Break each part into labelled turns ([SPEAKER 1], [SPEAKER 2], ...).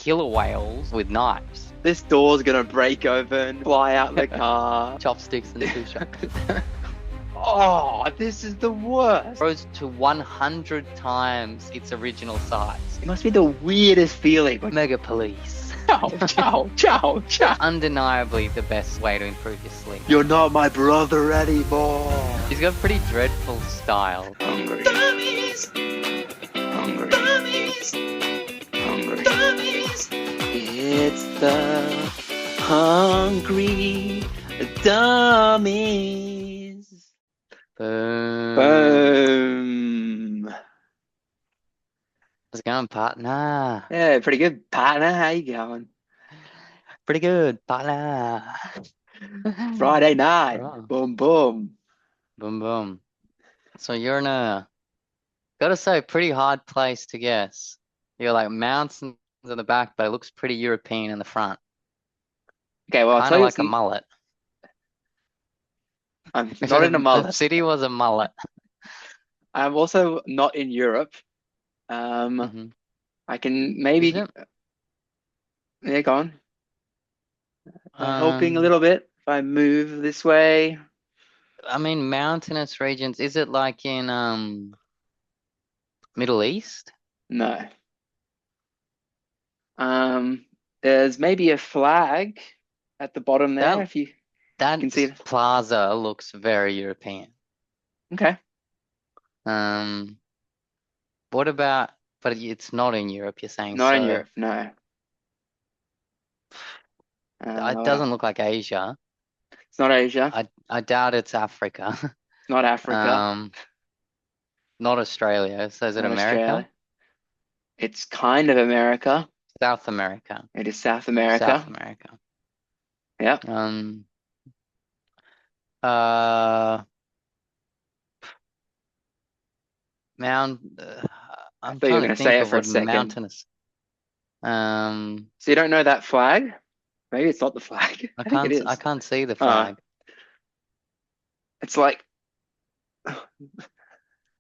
[SPEAKER 1] killer whales with knives.
[SPEAKER 2] This door's gonna break open, fly out the car.
[SPEAKER 1] Chopsticks and sushi.
[SPEAKER 2] Oh, this is the worst.
[SPEAKER 1] Grows to 100 times its original size.
[SPEAKER 2] It must be the weirdest feeling.
[SPEAKER 1] Megalopolis.
[SPEAKER 2] Ciao.
[SPEAKER 1] Undeniably the best way to improve your sleep.
[SPEAKER 2] You're not my brother anymore.
[SPEAKER 1] He's got pretty dreadful style.
[SPEAKER 2] Hungry.
[SPEAKER 3] Dummies,
[SPEAKER 2] Hungry.
[SPEAKER 3] dummies,
[SPEAKER 2] Hungry.
[SPEAKER 3] dummies.
[SPEAKER 2] It's the Hungry Dummies.
[SPEAKER 1] Boom.
[SPEAKER 2] Boom.
[SPEAKER 1] How's it going, partner?
[SPEAKER 2] Yeah, pretty good, partner. How you going?
[SPEAKER 1] Pretty good, partner.
[SPEAKER 2] Friday night.
[SPEAKER 1] Right.
[SPEAKER 2] Boom, boom.
[SPEAKER 1] Boom, boom. So you're in a, gotta say, pretty hard place to guess. You're like mountains in the back, but it looks pretty European in the front.
[SPEAKER 2] Okay, well, I'll
[SPEAKER 1] Kind
[SPEAKER 2] tell
[SPEAKER 1] of
[SPEAKER 2] you
[SPEAKER 1] like a mullet.
[SPEAKER 2] I'm not in a
[SPEAKER 1] The
[SPEAKER 2] mullet.
[SPEAKER 1] city was a mullet.
[SPEAKER 2] I'm also not in Europe.
[SPEAKER 1] Mhm.
[SPEAKER 2] I can
[SPEAKER 1] Is
[SPEAKER 2] maybe,
[SPEAKER 1] it?
[SPEAKER 2] yeah, go on. Helping a
[SPEAKER 1] Um,
[SPEAKER 2] little bit if I move this way.
[SPEAKER 1] I mean, mountainous regions. Is it like in Middle East?
[SPEAKER 2] No. There's maybe a flag at the bottom there
[SPEAKER 1] That
[SPEAKER 2] if you
[SPEAKER 1] that
[SPEAKER 2] can see it.
[SPEAKER 1] plaza looks very European.
[SPEAKER 2] Okay.
[SPEAKER 1] What about? But it's not in Europe. You're saying
[SPEAKER 2] Not in
[SPEAKER 1] so.
[SPEAKER 2] Europe, no.
[SPEAKER 1] It doesn't look like Asia.
[SPEAKER 2] It's not Asia.
[SPEAKER 1] I doubt it's Africa.
[SPEAKER 2] It's not Africa.
[SPEAKER 1] Not Australia. So is it
[SPEAKER 2] Not
[SPEAKER 1] America?
[SPEAKER 2] Australia. It's kind of America.
[SPEAKER 1] South America.
[SPEAKER 2] It is South America.
[SPEAKER 1] South America.
[SPEAKER 2] Yep.
[SPEAKER 1] Mount. I'm
[SPEAKER 2] thought you were
[SPEAKER 1] trying to
[SPEAKER 2] gonna say
[SPEAKER 1] think
[SPEAKER 2] it
[SPEAKER 1] of
[SPEAKER 2] for a
[SPEAKER 1] what
[SPEAKER 2] second.
[SPEAKER 1] mountainous.
[SPEAKER 2] So you don't know that flag? Maybe it's not the flag.
[SPEAKER 1] I
[SPEAKER 2] think it is.
[SPEAKER 1] I can't see the flag.
[SPEAKER 2] It's like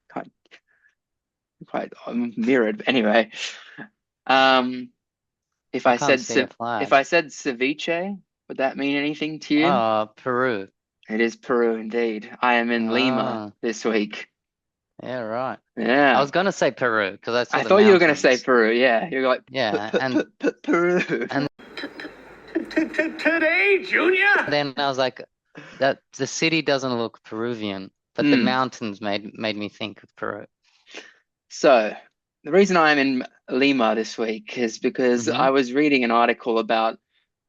[SPEAKER 2] quite mirrored. But anyway, if I
[SPEAKER 1] can't
[SPEAKER 2] said
[SPEAKER 1] see a flag.
[SPEAKER 2] if I said ceviche, would that mean anything to you?
[SPEAKER 1] Peru.
[SPEAKER 2] It is Peru indeed. I am in Lima this week.
[SPEAKER 1] Yeah, right.
[SPEAKER 2] Yeah.
[SPEAKER 1] I was gonna say Peru because I saw
[SPEAKER 2] I
[SPEAKER 1] the
[SPEAKER 2] thought you were gonna say
[SPEAKER 1] mountains.
[SPEAKER 2] Peru. Yeah, you're like
[SPEAKER 1] Yeah, and
[SPEAKER 2] Peru.
[SPEAKER 1] and
[SPEAKER 3] Today, Junior.
[SPEAKER 1] then I was like, that the city doesn't look Peruvian, but the mountains made me think of Peru.
[SPEAKER 2] So the reason I'm in Lima this week is because I was reading an article about,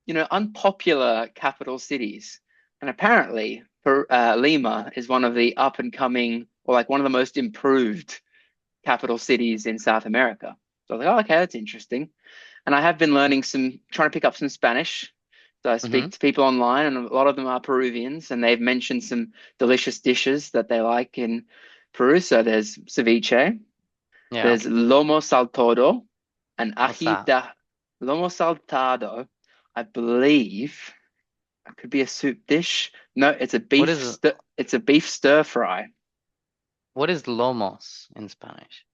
[SPEAKER 2] unpopular capital cities, and apparently Lima is one of the up and coming, or like one of the most improved capital cities in South America. So I was like, oh, okay, that's interesting. And I have been trying to pick up some Spanish. So I speak to people online, and a lot of them are Peruvians, and they've mentioned some delicious dishes that they like in Peru. So there's ceviche, there's lomo saltado, and ajita. Lomo saltado, I believe, it could be a soup dish. No, it's a beef. It's a beef stir fry.
[SPEAKER 1] What is lomos in Spanish?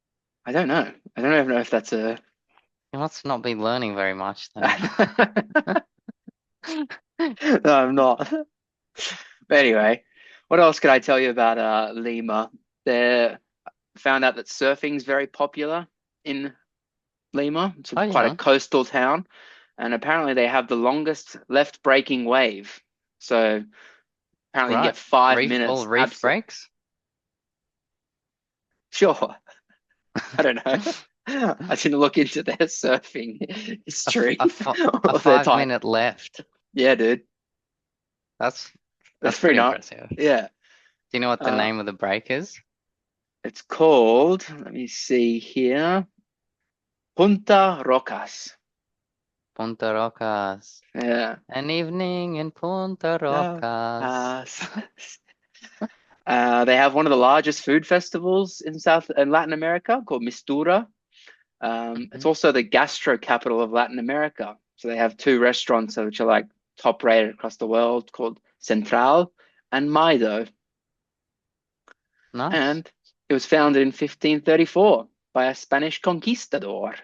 [SPEAKER 2] I don't know. I don't even know if that's a.
[SPEAKER 1] You must not be learning very much then.
[SPEAKER 2] No, I'm not. But anyway, what else could I tell you about Lima? They found out that surfing is very popular in Lima. It's quite a coastal town, and apparently they have the longest left breaking wave. So apparently you get 5 minutes.
[SPEAKER 1] All reef breaks?
[SPEAKER 2] Sure. I don't know. I didn't look into their surfing history.
[SPEAKER 1] A 5-minute left.
[SPEAKER 2] Yeah, dude.
[SPEAKER 1] That's
[SPEAKER 2] pretty
[SPEAKER 1] impressive.
[SPEAKER 2] Yeah.
[SPEAKER 1] Do you know what the name of the break is?
[SPEAKER 2] It's called, let me see here, Punta Rocas.
[SPEAKER 1] Punta Rocas.
[SPEAKER 2] Yeah.
[SPEAKER 1] An evening in Punta Rocas.
[SPEAKER 2] They have one of the largest food festivals in Latin America called Mistura. It's also the gastro capital of Latin America. So they have 2 restaurants which are like top rated across the world called Central and Maido.
[SPEAKER 1] Nice.
[SPEAKER 2] And it was founded in 1534 by a Spanish conquistador.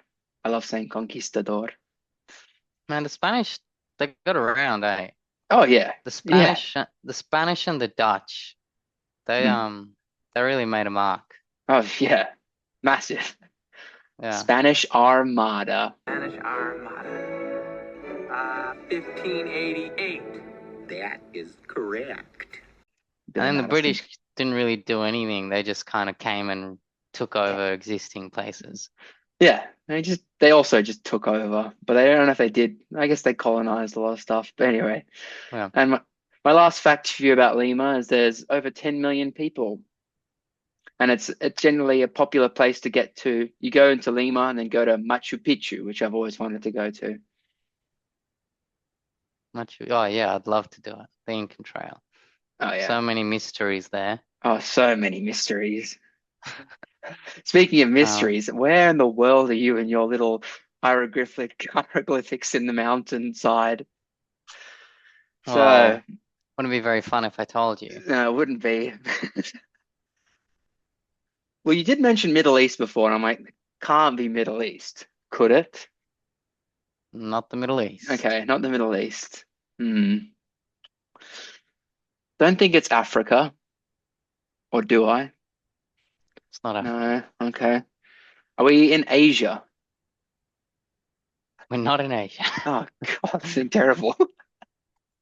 [SPEAKER 2] I love saying conquistador.
[SPEAKER 1] Man, the Spanish, they got around, eh?
[SPEAKER 2] Oh yeah,
[SPEAKER 1] The
[SPEAKER 2] yeah.
[SPEAKER 1] Spanish, the Spanish and the Dutch, they
[SPEAKER 2] Mm.
[SPEAKER 1] um, they really made a mark.
[SPEAKER 2] Oh yeah, massive.
[SPEAKER 1] Yeah.
[SPEAKER 2] Spanish Armada.
[SPEAKER 3] Spanish Armada. 1588. That is correct.
[SPEAKER 2] Bit of
[SPEAKER 1] And the
[SPEAKER 2] Madison.
[SPEAKER 1] British didn't really do anything. They just kind of came and took over existing places.
[SPEAKER 2] Yeah, they also just took over, but I don't know if they did. I guess they colonized a lot of stuff. But anyway,
[SPEAKER 1] Yeah.
[SPEAKER 2] and my last fact for you about Lima is there's over 10 million people, and it's generally a popular place to get to. You go into Lima and then go to Machu Picchu, which I've always wanted to go to.
[SPEAKER 1] Much. Oh yeah, I'd love to do it. The Incan Trail.
[SPEAKER 2] Oh yeah.
[SPEAKER 1] So many mysteries there.
[SPEAKER 2] Oh, so many mysteries. Speaking of
[SPEAKER 1] Um,
[SPEAKER 2] mysteries, where in the world are you and your little hieroglyphics in the mountainside? So,
[SPEAKER 1] well, wouldn't it be very fun if I told you?
[SPEAKER 2] no, it wouldn't be. Well, you did mention Middle East before, and I'm like, can't be Middle East, could it?
[SPEAKER 1] Not the Middle East.
[SPEAKER 2] Okay, not the Middle East. Hmm. Don't think it's Africa, or do I?
[SPEAKER 1] It's not Africa.
[SPEAKER 2] No. Okay. Are we in Asia?
[SPEAKER 1] We're not in Asia.
[SPEAKER 2] Oh God, this is terrible.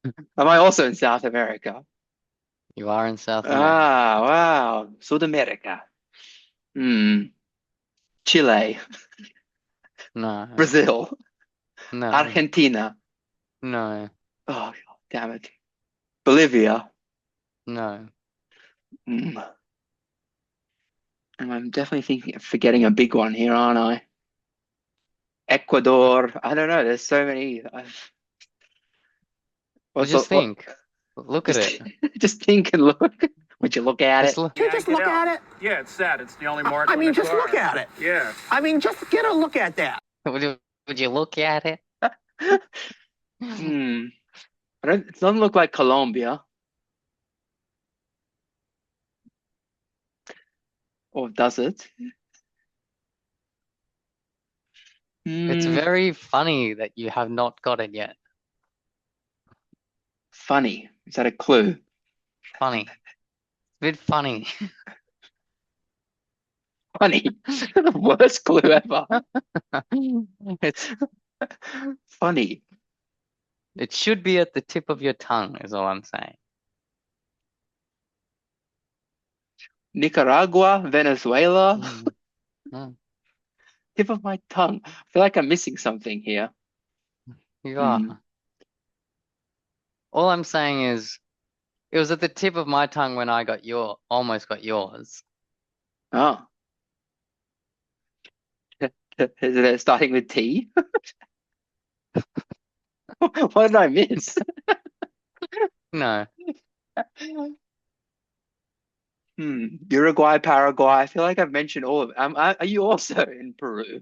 [SPEAKER 2] Am I also in South America?
[SPEAKER 1] You are in South America.
[SPEAKER 2] Ah, wow. South America. Hmm. Chile,
[SPEAKER 1] No,
[SPEAKER 2] Brazil,
[SPEAKER 1] no,
[SPEAKER 2] Argentina.
[SPEAKER 1] no,
[SPEAKER 2] Oh, damn it. Bolivia.
[SPEAKER 1] no.
[SPEAKER 2] Hmm. And I'm definitely thinking forgetting a big one here, aren't I? Ecuador. I don't know. There's so many.
[SPEAKER 1] Well,
[SPEAKER 2] What's
[SPEAKER 1] just
[SPEAKER 2] what?
[SPEAKER 1] think. Look at
[SPEAKER 2] Just
[SPEAKER 1] it.
[SPEAKER 2] just think and look. Would you look at
[SPEAKER 1] Just
[SPEAKER 2] it?
[SPEAKER 1] look.
[SPEAKER 4] You just look at it.
[SPEAKER 3] Yeah, it's sad. It's the only mark
[SPEAKER 4] I
[SPEAKER 3] on
[SPEAKER 4] mean,
[SPEAKER 3] the
[SPEAKER 4] just
[SPEAKER 3] car.
[SPEAKER 4] look at it.
[SPEAKER 3] Yeah.
[SPEAKER 4] I mean, just get a look at that.
[SPEAKER 1] Would you look at it?
[SPEAKER 2] Hmm. I don't. It doesn't look like Colombia. Or does it?
[SPEAKER 1] It's
[SPEAKER 2] Hmm.
[SPEAKER 1] very funny that you have not got it yet.
[SPEAKER 2] Funny. Is that a clue?
[SPEAKER 1] Funny. A bit funny.
[SPEAKER 2] Funny. The worst clue ever.
[SPEAKER 1] It's
[SPEAKER 2] Funny.
[SPEAKER 1] it should be at the tip of your tongue, is all I'm saying.
[SPEAKER 2] Nicaragua, Venezuela.
[SPEAKER 1] Mm, mm.
[SPEAKER 2] Tip of my tongue. I feel like I'm missing something here.
[SPEAKER 1] You
[SPEAKER 2] Hmm.
[SPEAKER 1] are. All I'm saying is it was at the tip of my tongue when I got almost got yours.
[SPEAKER 2] Oh. Is it starting with T? What did I miss?
[SPEAKER 1] No,
[SPEAKER 2] Uruguay, Paraguay. I feel like I've mentioned all of them. Are you also in Peru?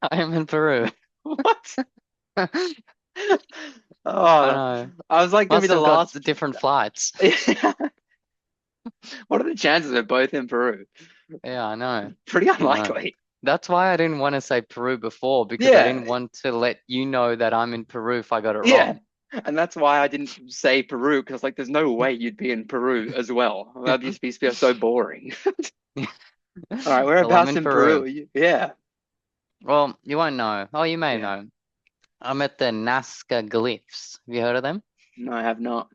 [SPEAKER 1] I am in Peru.
[SPEAKER 2] What?
[SPEAKER 1] I
[SPEAKER 2] Oh,
[SPEAKER 1] know.
[SPEAKER 2] I was like gonna be
[SPEAKER 1] Must
[SPEAKER 2] the
[SPEAKER 1] have got the
[SPEAKER 2] last.
[SPEAKER 1] different flights.
[SPEAKER 2] What are the chances of both in Peru?
[SPEAKER 1] Yeah, I know.
[SPEAKER 2] Pretty
[SPEAKER 1] I know.
[SPEAKER 2] unlikely.
[SPEAKER 1] That's why I didn't want to say Peru before because I
[SPEAKER 2] Yeah,
[SPEAKER 1] didn't want to let you know that I'm in Peru if I got it
[SPEAKER 2] yeah.
[SPEAKER 1] wrong.
[SPEAKER 2] And that's why I didn't say Peru because like there's no way you'd be in Peru as well. That'd just be so boring. All right,
[SPEAKER 1] Well, I'm
[SPEAKER 2] whereabouts
[SPEAKER 1] in
[SPEAKER 2] in Peru
[SPEAKER 1] Peru.
[SPEAKER 2] are you? Yeah.
[SPEAKER 1] Well, you won't know. Oh, you may
[SPEAKER 2] Yeah.
[SPEAKER 1] know. I'm at the Nazca Glyphs. Have you heard of them?
[SPEAKER 2] No, I have not.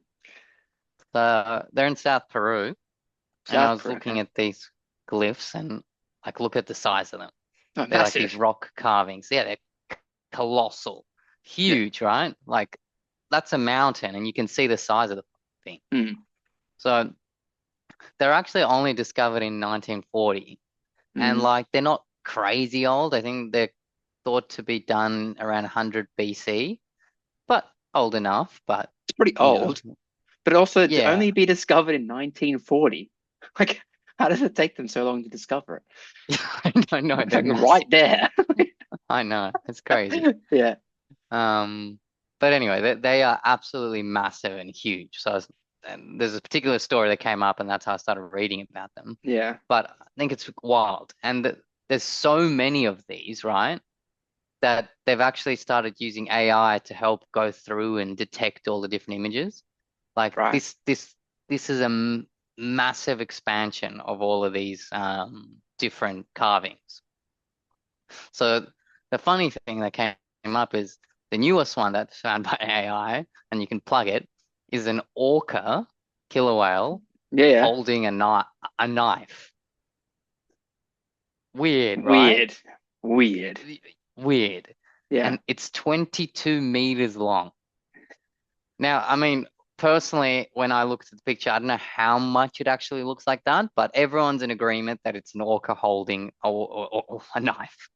[SPEAKER 1] They're in South Peru, and I
[SPEAKER 2] South
[SPEAKER 1] was
[SPEAKER 2] Peru.
[SPEAKER 1] looking
[SPEAKER 2] Okay.
[SPEAKER 1] at these glyphs and like look at the size of them.
[SPEAKER 2] Oh,
[SPEAKER 1] They're like these
[SPEAKER 2] massive.
[SPEAKER 1] rock carvings. Yeah, they're colossal,
[SPEAKER 2] Yeah.
[SPEAKER 1] huge, right? Like that's a mountain, and you can see the size of the thing.
[SPEAKER 2] Mm,
[SPEAKER 1] So they're actually only discovered in 1940, and
[SPEAKER 2] mm.
[SPEAKER 1] like they're not crazy old. I think they're thought to be done around 100 BC, but old enough. But
[SPEAKER 2] It's pretty
[SPEAKER 1] you know,
[SPEAKER 2] old, but also to
[SPEAKER 1] yeah,
[SPEAKER 2] only be discovered in 1940. Like, how does it take them so long to discover
[SPEAKER 1] I know
[SPEAKER 2] it?
[SPEAKER 1] they're
[SPEAKER 2] Like
[SPEAKER 1] massive.
[SPEAKER 2] right there.
[SPEAKER 1] I know it's crazy.
[SPEAKER 2] Yeah.
[SPEAKER 1] Um, but anyway, they are absolutely massive and huge. And there's a particular story that came up, and that's how I started reading about them.
[SPEAKER 2] Yeah.
[SPEAKER 1] But I think it's wild, and there's so many of these, right? that they've actually started using AI to help go through and detect all the different images. Like
[SPEAKER 2] Right.
[SPEAKER 1] this is a massive expansion of all of these different carvings. So the funny thing that came up is the newest one that's found by AI, and you can plug it, is an orca killer whale
[SPEAKER 2] Yeah, yeah.
[SPEAKER 1] holding a knife. Weird, right?
[SPEAKER 2] Weird. Weird.
[SPEAKER 1] Weird.
[SPEAKER 2] Yeah.
[SPEAKER 1] And it's 22 meters long. Now, I mean, personally, when I looked at the picture, I don't know how much it actually looks like that, but everyone's in agreement that it's an orca holding a knife.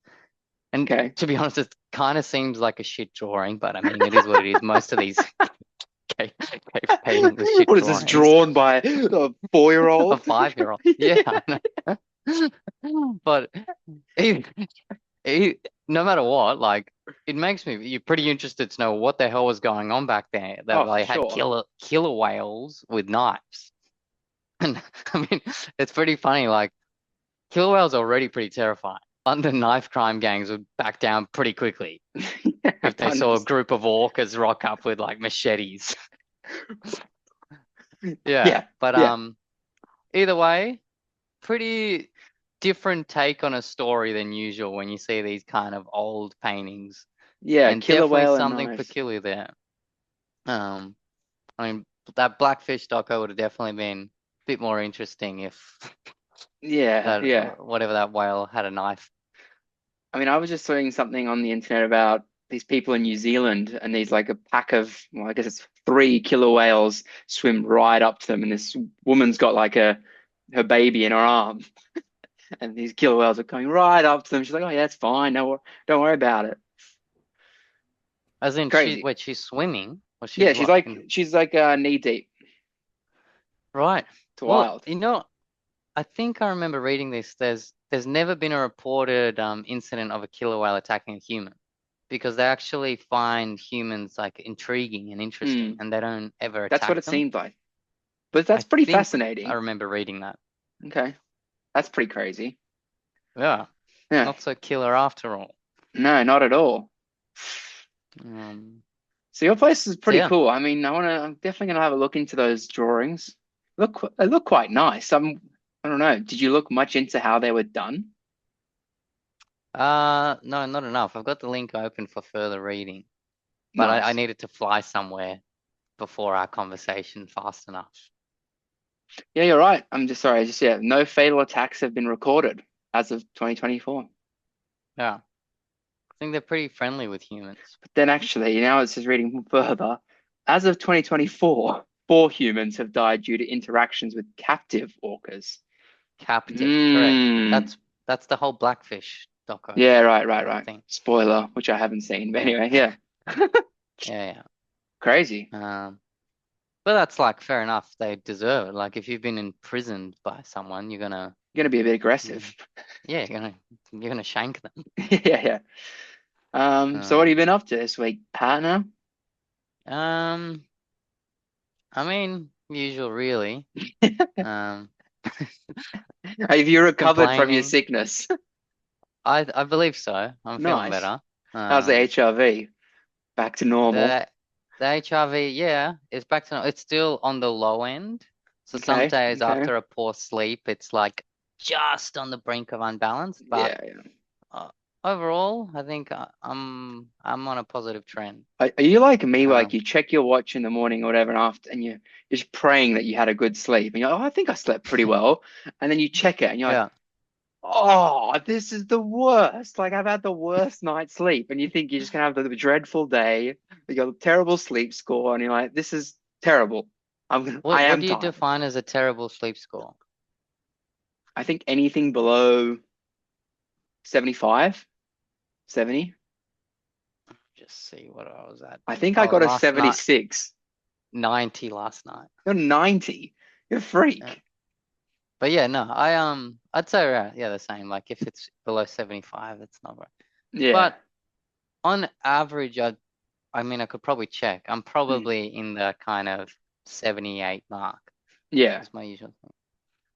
[SPEAKER 1] And
[SPEAKER 2] Okay.
[SPEAKER 1] to be honest, it kind of seems like a shit drawing, but I mean, it is what it is. Most of these cave paintings are shit
[SPEAKER 2] What is this,
[SPEAKER 1] drawings.
[SPEAKER 2] drawn by a 4-year-old?
[SPEAKER 1] A 5-year-old. Yeah,
[SPEAKER 2] Yeah.
[SPEAKER 1] I know. But it, no matter what, like, it makes me you're pretty interested to know what the hell was going on back there. That
[SPEAKER 2] Oh, for
[SPEAKER 1] they had
[SPEAKER 2] sure.
[SPEAKER 1] killer whales with knives. And I mean, it's pretty funny. Like, killer whales are already pretty terrifying. London knife crime gangs would back down pretty quickly
[SPEAKER 2] Yeah,
[SPEAKER 1] if they saw a
[SPEAKER 2] 100%.
[SPEAKER 1] group of orcas rock up with like machetes. Yeah,
[SPEAKER 2] Yeah.
[SPEAKER 1] but
[SPEAKER 2] Yeah.
[SPEAKER 1] either way, pretty different take on a story than usual when you see these kind of old paintings,
[SPEAKER 2] Yeah.
[SPEAKER 1] and
[SPEAKER 2] Killer
[SPEAKER 1] definitely
[SPEAKER 2] whale and
[SPEAKER 1] something
[SPEAKER 2] knives.
[SPEAKER 1] peculiar there. Um, I mean, that Blackfish doco would have definitely been a bit more interesting if
[SPEAKER 2] Yeah.
[SPEAKER 1] that
[SPEAKER 2] Yeah.
[SPEAKER 1] whatever that whale had a knife.
[SPEAKER 2] I mean, I was just seeing something on the internet about these people in New Zealand, and these like a pack of, well, I guess it's 3 killer whales swim right up to them, and this woman's got like her baby in her arm, and these killer whales are coming right up to them. She's like, "Oh yeah, it's fine. No, don't worry about it."
[SPEAKER 1] As in,
[SPEAKER 2] Crazy.
[SPEAKER 1] she's swimming or
[SPEAKER 2] Yeah,
[SPEAKER 1] she's
[SPEAKER 2] she's
[SPEAKER 1] what?
[SPEAKER 2] like she's like knee deep.
[SPEAKER 1] Right.
[SPEAKER 2] It's
[SPEAKER 1] Well,
[SPEAKER 2] wild.
[SPEAKER 1] I think I remember reading this. There's never been a reported incident of a killer whale attacking a human because they actually find humans like intriguing and interesting,
[SPEAKER 2] Hmm.
[SPEAKER 1] and they don't ever
[SPEAKER 2] That's what
[SPEAKER 1] attack
[SPEAKER 2] it
[SPEAKER 1] them.
[SPEAKER 2] seemed like. But
[SPEAKER 1] I
[SPEAKER 2] that's pretty
[SPEAKER 1] think I
[SPEAKER 2] fascinating.
[SPEAKER 1] remember reading that.
[SPEAKER 2] Okay, that's pretty crazy.
[SPEAKER 1] Yeah,
[SPEAKER 2] Yeah.
[SPEAKER 1] not so killer after all.
[SPEAKER 2] No, not at all.
[SPEAKER 1] Um,
[SPEAKER 2] So your place is
[SPEAKER 1] so
[SPEAKER 2] pretty
[SPEAKER 1] yeah.
[SPEAKER 2] cool. I mean, I'm definitely gonna have a look into those drawings. They look quite nice. I don't know. Did you look much into how they were done?
[SPEAKER 1] No, not enough. I've got the link open for further reading, but I
[SPEAKER 2] Nice.
[SPEAKER 1] needed to fly somewhere before our conversation fast enough.
[SPEAKER 2] Yeah, you're right. I'm just sorry. Just yeah, no fatal attacks have been recorded as of 2024.
[SPEAKER 1] Yeah, I think they're pretty friendly with humans.
[SPEAKER 2] But then actually, now it's just reading further. As of 2024, 4 humans have died due to interactions with captive orcas.
[SPEAKER 1] Captive, correct.
[SPEAKER 2] Mm.
[SPEAKER 1] That's the whole Blackfish doco
[SPEAKER 2] Yeah, right.
[SPEAKER 1] thing.
[SPEAKER 2] Spoiler, which I haven't seen. But
[SPEAKER 1] Yeah,
[SPEAKER 2] anyway, yeah.
[SPEAKER 1] yeah,
[SPEAKER 2] Crazy.
[SPEAKER 1] yeah. But that's like fair enough. They deserve it. Like if you've been imprisoned by someone,
[SPEAKER 2] You're gonna be a bit
[SPEAKER 1] you're
[SPEAKER 2] aggressive.
[SPEAKER 1] gonna yeah, you're gonna shank them.
[SPEAKER 2] Yeah, yeah. So what have you
[SPEAKER 1] Um,
[SPEAKER 2] been up to this week, partner?
[SPEAKER 1] um, I mean, usual really. Um,
[SPEAKER 2] Have you recovered from your
[SPEAKER 1] complaining.
[SPEAKER 2] sickness?
[SPEAKER 1] I believe so. I'm feeling
[SPEAKER 2] Nice.
[SPEAKER 1] better.
[SPEAKER 2] How's the
[SPEAKER 1] Um,
[SPEAKER 2] HRV? Back to normal.
[SPEAKER 1] the the HRV, yeah, it's back to it's still on the low end. So some
[SPEAKER 2] Okay,
[SPEAKER 1] days
[SPEAKER 2] okay.
[SPEAKER 1] after a poor sleep, it's like just on the brink of unbalance. But
[SPEAKER 2] Yeah, yeah.
[SPEAKER 1] uh, overall, I think I'm on a positive trend.
[SPEAKER 2] Are you like me, where like
[SPEAKER 1] Um,
[SPEAKER 2] you check your watch in the morning or whatever, and after, and you're just praying that you had a good sleep, and you're like, oh, I think I slept pretty well, and then you check it, and you're like,
[SPEAKER 1] yeah.
[SPEAKER 2] oh, this is the worst. Like I've had the worst night's sleep, and you think you're just gonna have the dreadful day. You got a terrible sleep score, and you're like, this is terrible. I
[SPEAKER 1] What
[SPEAKER 2] am
[SPEAKER 1] do you
[SPEAKER 2] tired.
[SPEAKER 1] define as a terrible sleep score?
[SPEAKER 2] I think anything below 75, 70.
[SPEAKER 1] Just see what I was at.
[SPEAKER 2] I think I
[SPEAKER 1] Oh,
[SPEAKER 2] got a
[SPEAKER 1] last night
[SPEAKER 2] 76.
[SPEAKER 1] 90 last night.
[SPEAKER 2] You're 90. You're a
[SPEAKER 1] Yeah.
[SPEAKER 2] freak.
[SPEAKER 1] But yeah, no, I'd say yeah the same. Like if it's below 75, it's not right.
[SPEAKER 2] Yeah.
[SPEAKER 1] But on average, I mean I could probably check. I'm
[SPEAKER 2] Mm.
[SPEAKER 1] probably in the kind of 78 mark.
[SPEAKER 2] Yeah.
[SPEAKER 1] That's my usual thing.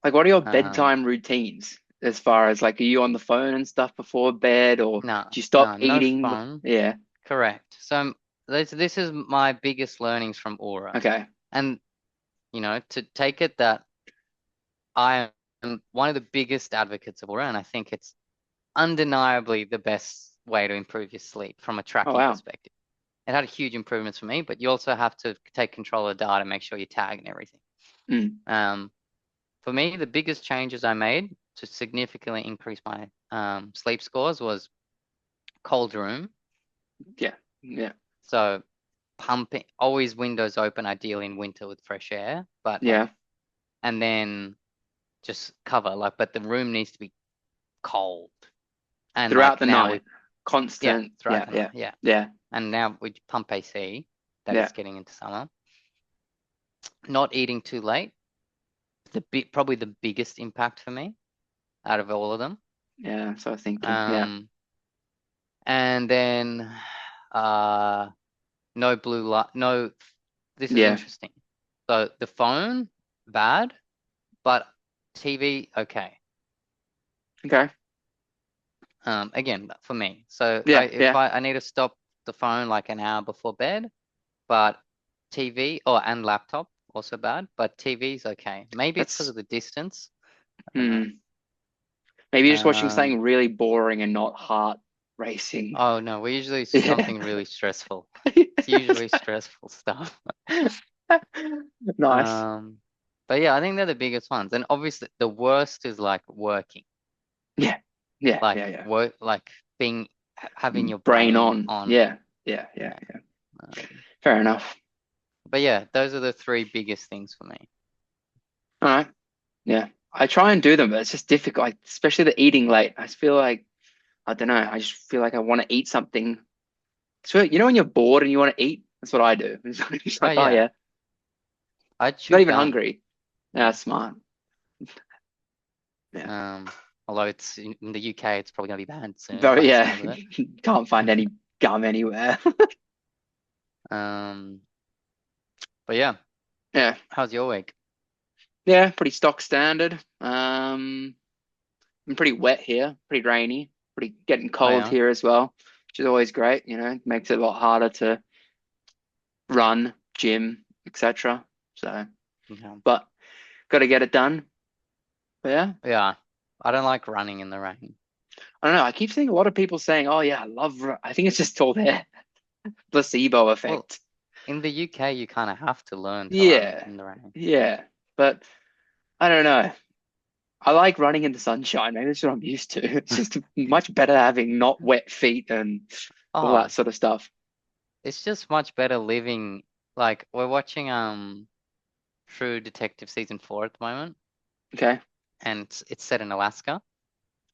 [SPEAKER 2] Like, what are your
[SPEAKER 1] Um,
[SPEAKER 2] bedtime routines? as far as like, are you on the phone and stuff before bed, or
[SPEAKER 1] No,
[SPEAKER 2] do you stop
[SPEAKER 1] no
[SPEAKER 2] eating?
[SPEAKER 1] phone.
[SPEAKER 2] Yeah.
[SPEAKER 1] Correct. So this is my biggest learnings from Aura.
[SPEAKER 2] Okay.
[SPEAKER 1] And, to take it that I am one of the biggest advocates of Aura, and I think it's undeniably the best way to improve your sleep from a
[SPEAKER 2] Oh
[SPEAKER 1] tracking
[SPEAKER 2] wow.
[SPEAKER 1] perspective. It had huge improvements for me, but you also have to take control of the data, make sure you tag and everything.
[SPEAKER 2] Mm.
[SPEAKER 1] For me, the biggest changes I made to significantly increase my sleep scores was cold room.
[SPEAKER 2] Yeah. Yeah.
[SPEAKER 1] So pumping, always windows open, ideally in winter with fresh air, but
[SPEAKER 2] Yeah.
[SPEAKER 1] and then just cover, but the room needs to be cold. And
[SPEAKER 2] Throughout the
[SPEAKER 1] now
[SPEAKER 2] night, constant.
[SPEAKER 1] throughout
[SPEAKER 2] Yeah.
[SPEAKER 1] the
[SPEAKER 2] Yeah.
[SPEAKER 1] night, yeah.
[SPEAKER 2] Yeah.
[SPEAKER 1] And now we pump AC, that
[SPEAKER 2] Yeah.
[SPEAKER 1] it's getting into summer. Not eating too late, probably the biggest impact for me out of all of them.
[SPEAKER 2] Yeah. So I was thinking. Yeah.
[SPEAKER 1] And then no blue light, no, this is
[SPEAKER 2] Yeah.
[SPEAKER 1] interesting. So the phone, bad, but TV, okay.
[SPEAKER 2] Okay.
[SPEAKER 1] Again, for me. So
[SPEAKER 2] Yeah.
[SPEAKER 1] if
[SPEAKER 2] Yeah.
[SPEAKER 1] I need to stop the phone like an hour before bed, but TV and laptop also bad, but TV's okay. Maybe it's because
[SPEAKER 2] That's.
[SPEAKER 1] of the distance. I don't know.
[SPEAKER 2] Maybe you're just watching
[SPEAKER 1] Um,
[SPEAKER 2] something really boring and not heart racing.
[SPEAKER 1] oh no, we're usually
[SPEAKER 2] Yeah.
[SPEAKER 1] something really stressful. It's usually stressful stuff.
[SPEAKER 2] Nice.
[SPEAKER 1] But yeah, I think they're the biggest ones. And obviously the worst is like working.
[SPEAKER 2] Yeah. Yeah.
[SPEAKER 1] Like
[SPEAKER 2] Yeah. Yeah.
[SPEAKER 1] work, like having your
[SPEAKER 2] Brain
[SPEAKER 1] brain
[SPEAKER 2] on.
[SPEAKER 1] on.
[SPEAKER 2] Yeah. Yeah. Yeah.
[SPEAKER 1] Yeah.
[SPEAKER 2] Yeah.
[SPEAKER 1] Um,
[SPEAKER 2] Fair enough.
[SPEAKER 1] but yeah, those are the three biggest things for me.
[SPEAKER 2] All right. Yeah. I try and do them, but it's just difficult, like, especially the eating late. I just feel like, I don't know, I just feel like I want to eat something. So, when you're bored and you want to eat, that's what I do. It's
[SPEAKER 1] Oh
[SPEAKER 2] like, oh
[SPEAKER 1] yeah,
[SPEAKER 2] yeah,
[SPEAKER 1] I
[SPEAKER 2] not
[SPEAKER 1] chew
[SPEAKER 2] even
[SPEAKER 1] gum.
[SPEAKER 2] hungry. Yeah, smart. Yeah.
[SPEAKER 1] Although it's in the UK, it's probably gonna be banned soon
[SPEAKER 2] But
[SPEAKER 1] by the
[SPEAKER 2] yeah,
[SPEAKER 1] sound of it.
[SPEAKER 2] can't find any gum anywhere.
[SPEAKER 1] Um, but yeah,
[SPEAKER 2] Yeah.
[SPEAKER 1] how's your week?
[SPEAKER 2] Yeah, pretty stock standard. I'm pretty wet here, pretty rainy, pretty getting
[SPEAKER 1] Oh
[SPEAKER 2] cold
[SPEAKER 1] yeah,
[SPEAKER 2] here as well, which is always great, makes it a lot harder to run, gym, etc. So,
[SPEAKER 1] yeah,
[SPEAKER 2] but got to get it done. But yeah,
[SPEAKER 1] yeah. I don't like running in the rain.
[SPEAKER 2] I don't know. I keep seeing a lot of people saying, "Oh yeah, I think it's just all their placebo
[SPEAKER 1] Well,
[SPEAKER 2] effect."
[SPEAKER 1] in the UK, you kind of have to learn to run
[SPEAKER 2] Yeah,
[SPEAKER 1] in the rain.
[SPEAKER 2] yeah. But I don't know. I like running in the sunshine. Maybe that's what I'm used to. It's just much better having not wet feet and all
[SPEAKER 1] Oh,
[SPEAKER 2] that sort of stuff.
[SPEAKER 1] it's just much better living. Like we're watching True Detective season 4 at the moment,
[SPEAKER 2] Okay.
[SPEAKER 1] and it's set in Alaska,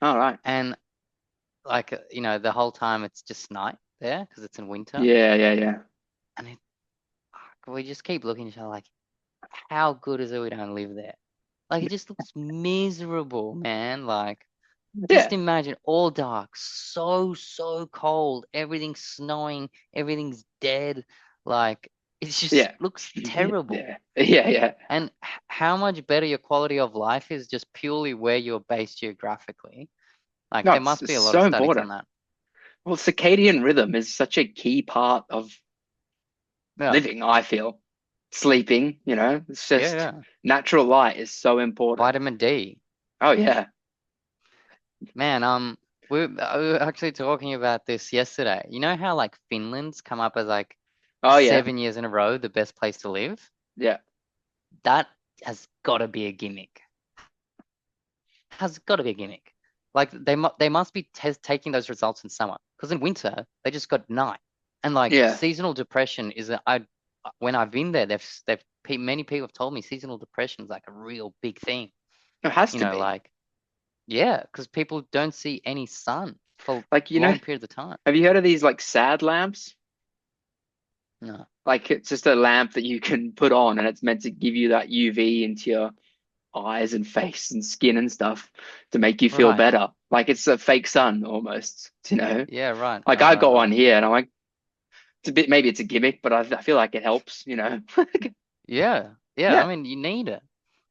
[SPEAKER 2] All right.
[SPEAKER 1] and the whole time it's just night there because it's in winter,
[SPEAKER 2] Yeah, yeah, yeah.
[SPEAKER 1] and we just keep looking at each other like, how good is it we don't live there? Like it just looks miserable, man. Like
[SPEAKER 2] Yeah.
[SPEAKER 1] just imagine all dark, so cold, everything's snowing, everything's dead. Like it just
[SPEAKER 2] Yeah.
[SPEAKER 1] looks terrible.
[SPEAKER 2] Yeah. Yeah, yeah.
[SPEAKER 1] And how much better your quality of life is just purely where you're based geographically. Like
[SPEAKER 2] No,
[SPEAKER 1] there
[SPEAKER 2] it's,
[SPEAKER 1] must
[SPEAKER 2] it's
[SPEAKER 1] be a lot of
[SPEAKER 2] so
[SPEAKER 1] studies on
[SPEAKER 2] important.
[SPEAKER 1] that.
[SPEAKER 2] Well, circadian rhythm is such a key part of
[SPEAKER 1] Yeah,
[SPEAKER 2] living, I feel. Sleeping, it's
[SPEAKER 1] yeah,
[SPEAKER 2] just
[SPEAKER 1] yeah.
[SPEAKER 2] natural light is so important.
[SPEAKER 1] Vitamin D.
[SPEAKER 2] Oh, yeah.
[SPEAKER 1] Man, we were actually talking about this yesterday. You know how like Finland's come up as like
[SPEAKER 2] Oh, yeah.
[SPEAKER 1] 7 years in a row the best place to live?
[SPEAKER 2] Yeah.
[SPEAKER 1] That has got to be a gimmick. Has got to be a gimmick. Like they must be taking those results in summer because in winter they just got night. And like
[SPEAKER 2] Yeah.
[SPEAKER 1] seasonal depression is when I've been there, many people have told me seasonal depression is like a real big thing.
[SPEAKER 2] It has to be.
[SPEAKER 1] Like yeah, because people don't see any sun for
[SPEAKER 2] Like,
[SPEAKER 1] long periods of time.
[SPEAKER 2] have you heard of these like sad lamps?
[SPEAKER 1] No.
[SPEAKER 2] Like, it's just a lamp that you can put on and it's meant to give you that UV into your eyes and face and skin and stuff to make you feel
[SPEAKER 1] Right.
[SPEAKER 2] better. Like, it's a fake sun almost.
[SPEAKER 1] Yeah, right.
[SPEAKER 2] Like, I got one here and I'm like, maybe it's a gimmick, but I feel like it helps.
[SPEAKER 1] Yeah. Yeah,
[SPEAKER 2] Yeah.
[SPEAKER 1] I mean you need it.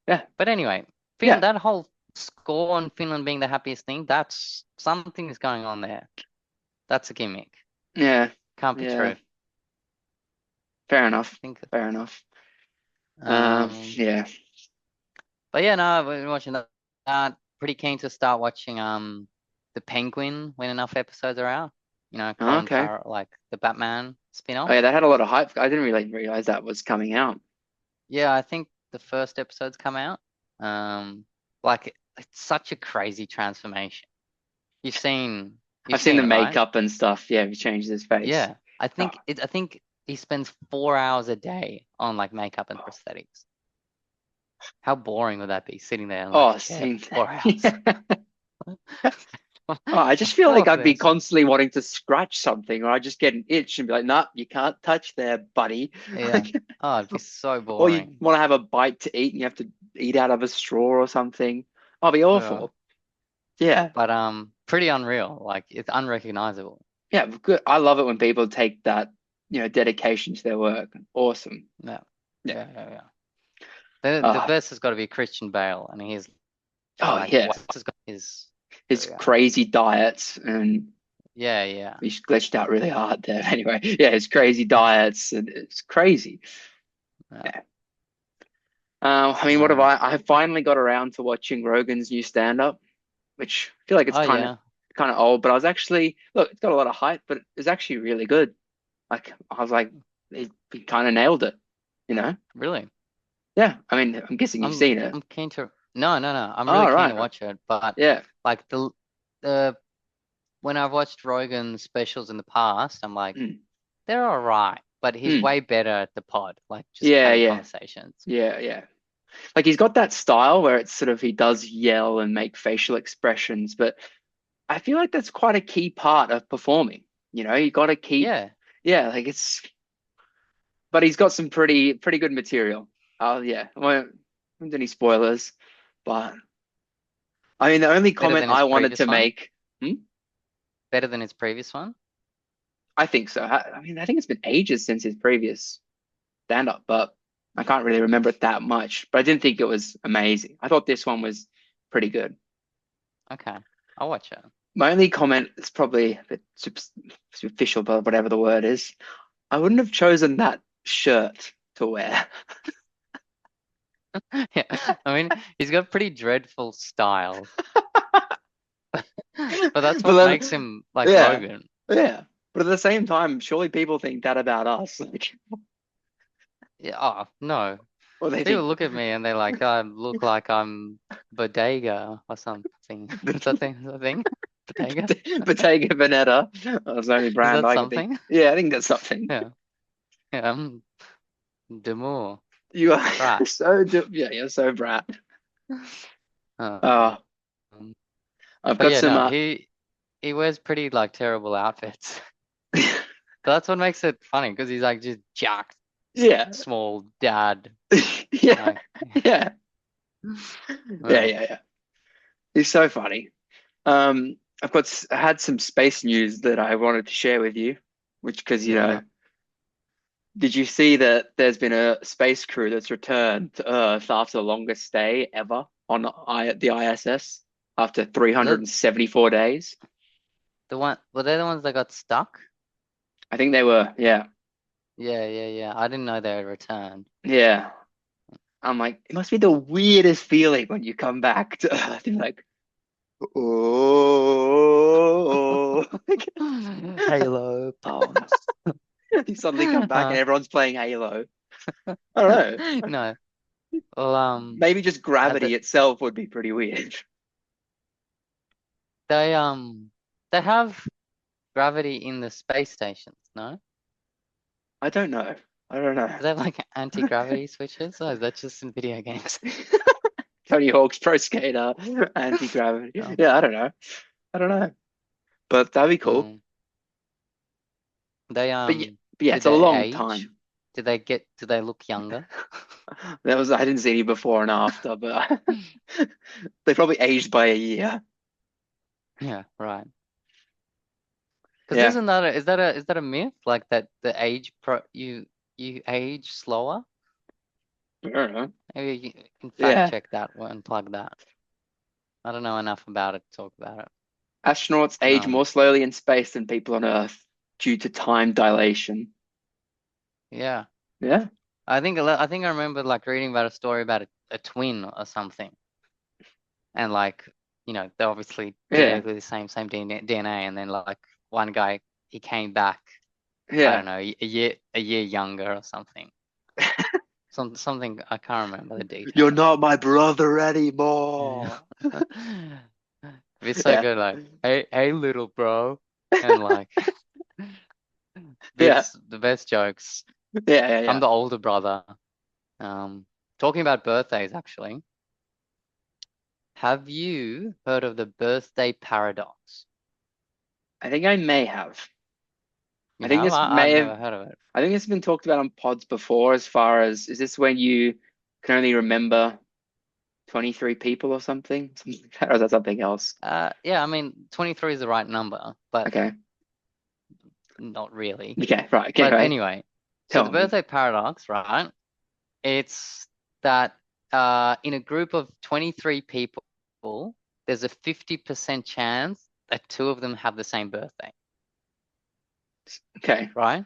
[SPEAKER 2] Yeah.
[SPEAKER 1] But anyway,
[SPEAKER 2] Yeah.
[SPEAKER 1] that whole score on Finland being the happiest thing, that's something is going on there. That's a gimmick.
[SPEAKER 2] Yeah.
[SPEAKER 1] Can't be
[SPEAKER 2] Yeah.
[SPEAKER 1] true.
[SPEAKER 2] Fair enough.
[SPEAKER 1] I think.
[SPEAKER 2] Fair enough. Yeah.
[SPEAKER 1] But yeah, no, I've been watching that. Pretty keen to start watching the Penguin when enough episodes are out.
[SPEAKER 2] Oh,
[SPEAKER 1] Colin
[SPEAKER 2] okay.
[SPEAKER 1] Farrell, like the Batman
[SPEAKER 2] Oh
[SPEAKER 1] spin-off.
[SPEAKER 2] yeah, that had a lot of hype. I didn't really realize that was coming out.
[SPEAKER 1] Yeah, I think the first episode's come out. Like it's such a crazy transformation. You've seen
[SPEAKER 2] I've
[SPEAKER 1] you've
[SPEAKER 2] seen
[SPEAKER 1] seen
[SPEAKER 2] the
[SPEAKER 1] it, right?
[SPEAKER 2] makeup and stuff. Yeah, he changed his face.
[SPEAKER 1] Yeah. I
[SPEAKER 2] Oh,
[SPEAKER 1] think I think he spends 4 hours a day on like makeup and prosthetics. How boring would that be, sitting there in like a chair
[SPEAKER 2] seeing
[SPEAKER 1] for 4 hours?
[SPEAKER 2] yeah. Oh, I just feel
[SPEAKER 1] All
[SPEAKER 2] like
[SPEAKER 1] of
[SPEAKER 2] I'd be
[SPEAKER 1] this.
[SPEAKER 2] constantly wanting to scratch something, or I just get an itch and be like, "Nah, you can't touch there, buddy."
[SPEAKER 1] Yeah. Oh, it'd be so
[SPEAKER 2] Or you
[SPEAKER 1] boring.
[SPEAKER 2] want to have a bite to eat and you have to eat out of a straw or something. Oh, it'd be
[SPEAKER 1] Yeah.
[SPEAKER 2] awful. Yeah,
[SPEAKER 1] But pretty unreal. Like it's unrecognizable.
[SPEAKER 2] yeah, good. I love it when people take that, dedication to their work. Awesome.
[SPEAKER 1] Yeah.
[SPEAKER 2] Yeah.
[SPEAKER 1] Yeah, yeah, yeah. The
[SPEAKER 2] Uh,
[SPEAKER 1] best has got to be Christian Bale, and he's
[SPEAKER 2] oh
[SPEAKER 1] like
[SPEAKER 2] yeah,
[SPEAKER 1] what has got his
[SPEAKER 2] his crazy diets and
[SPEAKER 1] yeah, yeah.
[SPEAKER 2] he's glitched out really hard there. Anyway, yeah, his crazy diets and it's crazy.
[SPEAKER 1] Yeah.
[SPEAKER 2] Yeah. I mean, what have
[SPEAKER 1] Um,
[SPEAKER 2] I finally got around to watching Rogan's new stand-up, which I feel like it's
[SPEAKER 1] oh yeah,
[SPEAKER 2] kind of old, but I was actually look, it's got a lot of hype, but it's actually really good. Like I was like, he kind of nailed it, you know?
[SPEAKER 1] really.
[SPEAKER 2] Yeah. I mean, I'm guessing you've
[SPEAKER 1] I'm
[SPEAKER 2] seen it.
[SPEAKER 1] I'm keen to no, no, no. I'm really
[SPEAKER 2] Oh,
[SPEAKER 1] keen to
[SPEAKER 2] right.
[SPEAKER 1] watch it, but
[SPEAKER 2] Yeah.
[SPEAKER 1] like the when I've watched Rogan's specials in the past, I'm like,
[SPEAKER 2] Mm.
[SPEAKER 1] they're all right, but he's
[SPEAKER 2] Mm.
[SPEAKER 1] way better at the pod, like just
[SPEAKER 2] Yeah,
[SPEAKER 1] having
[SPEAKER 2] yeah.
[SPEAKER 1] conversations.
[SPEAKER 2] Yeah, yeah. Like he's got that style where it's sort of he does yell and make facial expressions, but I feel like that's quite a key part of performing. You got to keep,
[SPEAKER 1] Yeah,
[SPEAKER 2] yeah, like but he's got some pretty good material. Oh yeah, I won't do any spoilers, but I mean the only
[SPEAKER 1] better
[SPEAKER 2] comment
[SPEAKER 1] than his
[SPEAKER 2] I wanted to
[SPEAKER 1] previous one.
[SPEAKER 2] make, hmm?
[SPEAKER 1] Better than his previous one.
[SPEAKER 2] I think so. I mean, I think it's been ages since his previous stand-up, but I can't really remember it that much. But I didn't think it was amazing. I thought this one was pretty good.
[SPEAKER 1] Okay, I'll watch it.
[SPEAKER 2] My only comment is probably a bit superficial, but whatever the word is, I wouldn't have chosen that shirt to wear.
[SPEAKER 1] Yeah, I mean, he's got pretty dreadful style, but that's
[SPEAKER 2] But
[SPEAKER 1] what
[SPEAKER 2] then,
[SPEAKER 1] makes him like
[SPEAKER 2] yeah,
[SPEAKER 1] Rogan.
[SPEAKER 2] yeah. But at the same time, surely people think that about us. Like,
[SPEAKER 1] Yeah, oh no.
[SPEAKER 2] or they
[SPEAKER 1] People
[SPEAKER 2] think
[SPEAKER 1] look at me and they're like, I look like I'm bodega or something. Is that thing? Is that thing? Bodega?
[SPEAKER 2] Bottega Veneta. That's the only
[SPEAKER 1] Is
[SPEAKER 2] brand
[SPEAKER 1] that
[SPEAKER 2] I can think.
[SPEAKER 1] something?
[SPEAKER 2] Yeah, I think that's something.
[SPEAKER 1] Yeah. Yeah, I'm Demure.
[SPEAKER 2] You are
[SPEAKER 1] Right.
[SPEAKER 2] yeah, you're so brat.
[SPEAKER 1] Um,
[SPEAKER 2] Uh, I've
[SPEAKER 1] but
[SPEAKER 2] got
[SPEAKER 1] yeah,
[SPEAKER 2] some
[SPEAKER 1] no, he wears pretty like terrible outfits. But that's what makes it funny because he's like just jacked,
[SPEAKER 2] yeah.
[SPEAKER 1] small dad.
[SPEAKER 2] Yeah.
[SPEAKER 1] Like,
[SPEAKER 2] Yeah. Yeah,
[SPEAKER 1] yeah.
[SPEAKER 2] yeah. He's so funny. I had some space news that I wanted to share with you, which because
[SPEAKER 1] Yeah.
[SPEAKER 2] did you see that there's been a space crew that's returned to Earth after the longest stay ever on the ISS after
[SPEAKER 1] Was that
[SPEAKER 2] 374 days?
[SPEAKER 1] the one? Were they the ones that got stuck?
[SPEAKER 2] I think they were, yeah.
[SPEAKER 1] Yeah, yeah, yeah. I didn't know they had returned.
[SPEAKER 2] Yeah. I'm like, it must be the weirdest feeling when you come back to Earth. You're like, oh,
[SPEAKER 1] Halo pumps.
[SPEAKER 2] you suddenly come back and everyone's playing Halo. I don't know.
[SPEAKER 1] No. Well,
[SPEAKER 2] Maybe just
[SPEAKER 1] at the
[SPEAKER 2] gravity itself would be pretty weird.
[SPEAKER 1] they they have gravity in the space stations, no?
[SPEAKER 2] I don't know. I don't know.
[SPEAKER 1] Do they have like anti-gravity switches? Or is that just in video games?
[SPEAKER 2] Tony Hawk's Pro Skater, anti-gravity.
[SPEAKER 1] Oh.
[SPEAKER 2] Yeah, I don't know. I don't know. But that'd be cool.
[SPEAKER 1] They
[SPEAKER 2] But yeah,
[SPEAKER 1] did
[SPEAKER 2] it's a
[SPEAKER 1] they
[SPEAKER 2] long
[SPEAKER 1] age?
[SPEAKER 2] time.
[SPEAKER 1] Do they look younger?
[SPEAKER 2] I didn't see any before and after, but they probably aged by a year.
[SPEAKER 1] Yeah, right. Because
[SPEAKER 2] Yeah.
[SPEAKER 1] isn't that is that a myth? Like that the age you age slower?
[SPEAKER 2] I don't know.
[SPEAKER 1] Maybe you can fact
[SPEAKER 2] Yeah.
[SPEAKER 1] check that one, plug that. I don't know enough about it to talk about it.
[SPEAKER 2] Astronauts age more slowly in space than people on Earth due to time dilation.
[SPEAKER 1] Yeah.
[SPEAKER 2] Yeah.
[SPEAKER 1] I think I remember like reading about a story about a twin or something, and like they're obviously
[SPEAKER 2] Yeah.
[SPEAKER 1] genetically the same DNA, and then like one guy he came back, I
[SPEAKER 2] Yeah.
[SPEAKER 1] don't know, a year younger or something. Something I can't remember the details.
[SPEAKER 2] You're not my brother anymore.
[SPEAKER 1] It's so
[SPEAKER 2] Yeah.
[SPEAKER 1] good, like, hey, little bro, and like,
[SPEAKER 2] Yeah.
[SPEAKER 1] it's the best jokes.
[SPEAKER 2] Yeah.
[SPEAKER 1] I'm the older brother. Talking about birthdays, actually, have you heard of the birthday paradox?
[SPEAKER 2] I think I may have.
[SPEAKER 1] You
[SPEAKER 2] I think
[SPEAKER 1] have?
[SPEAKER 2] this
[SPEAKER 1] I've
[SPEAKER 2] may have.
[SPEAKER 1] never heard of it.
[SPEAKER 2] I think it's been talked about on pods before. As far as, is this when you can only remember 23 people or something? Something like that, or is that something else?
[SPEAKER 1] Yeah, I mean, 23 is the right number, but
[SPEAKER 2] Okay.
[SPEAKER 1] not really.
[SPEAKER 2] Okay. Right. Okay.
[SPEAKER 1] But
[SPEAKER 2] Right.
[SPEAKER 1] anyway, so the
[SPEAKER 2] Tell me.
[SPEAKER 1] birthday paradox, right? It's that in a group of 23 people, there's a 50% chance that two of them have the same birthday,
[SPEAKER 2] Okay.
[SPEAKER 1] right?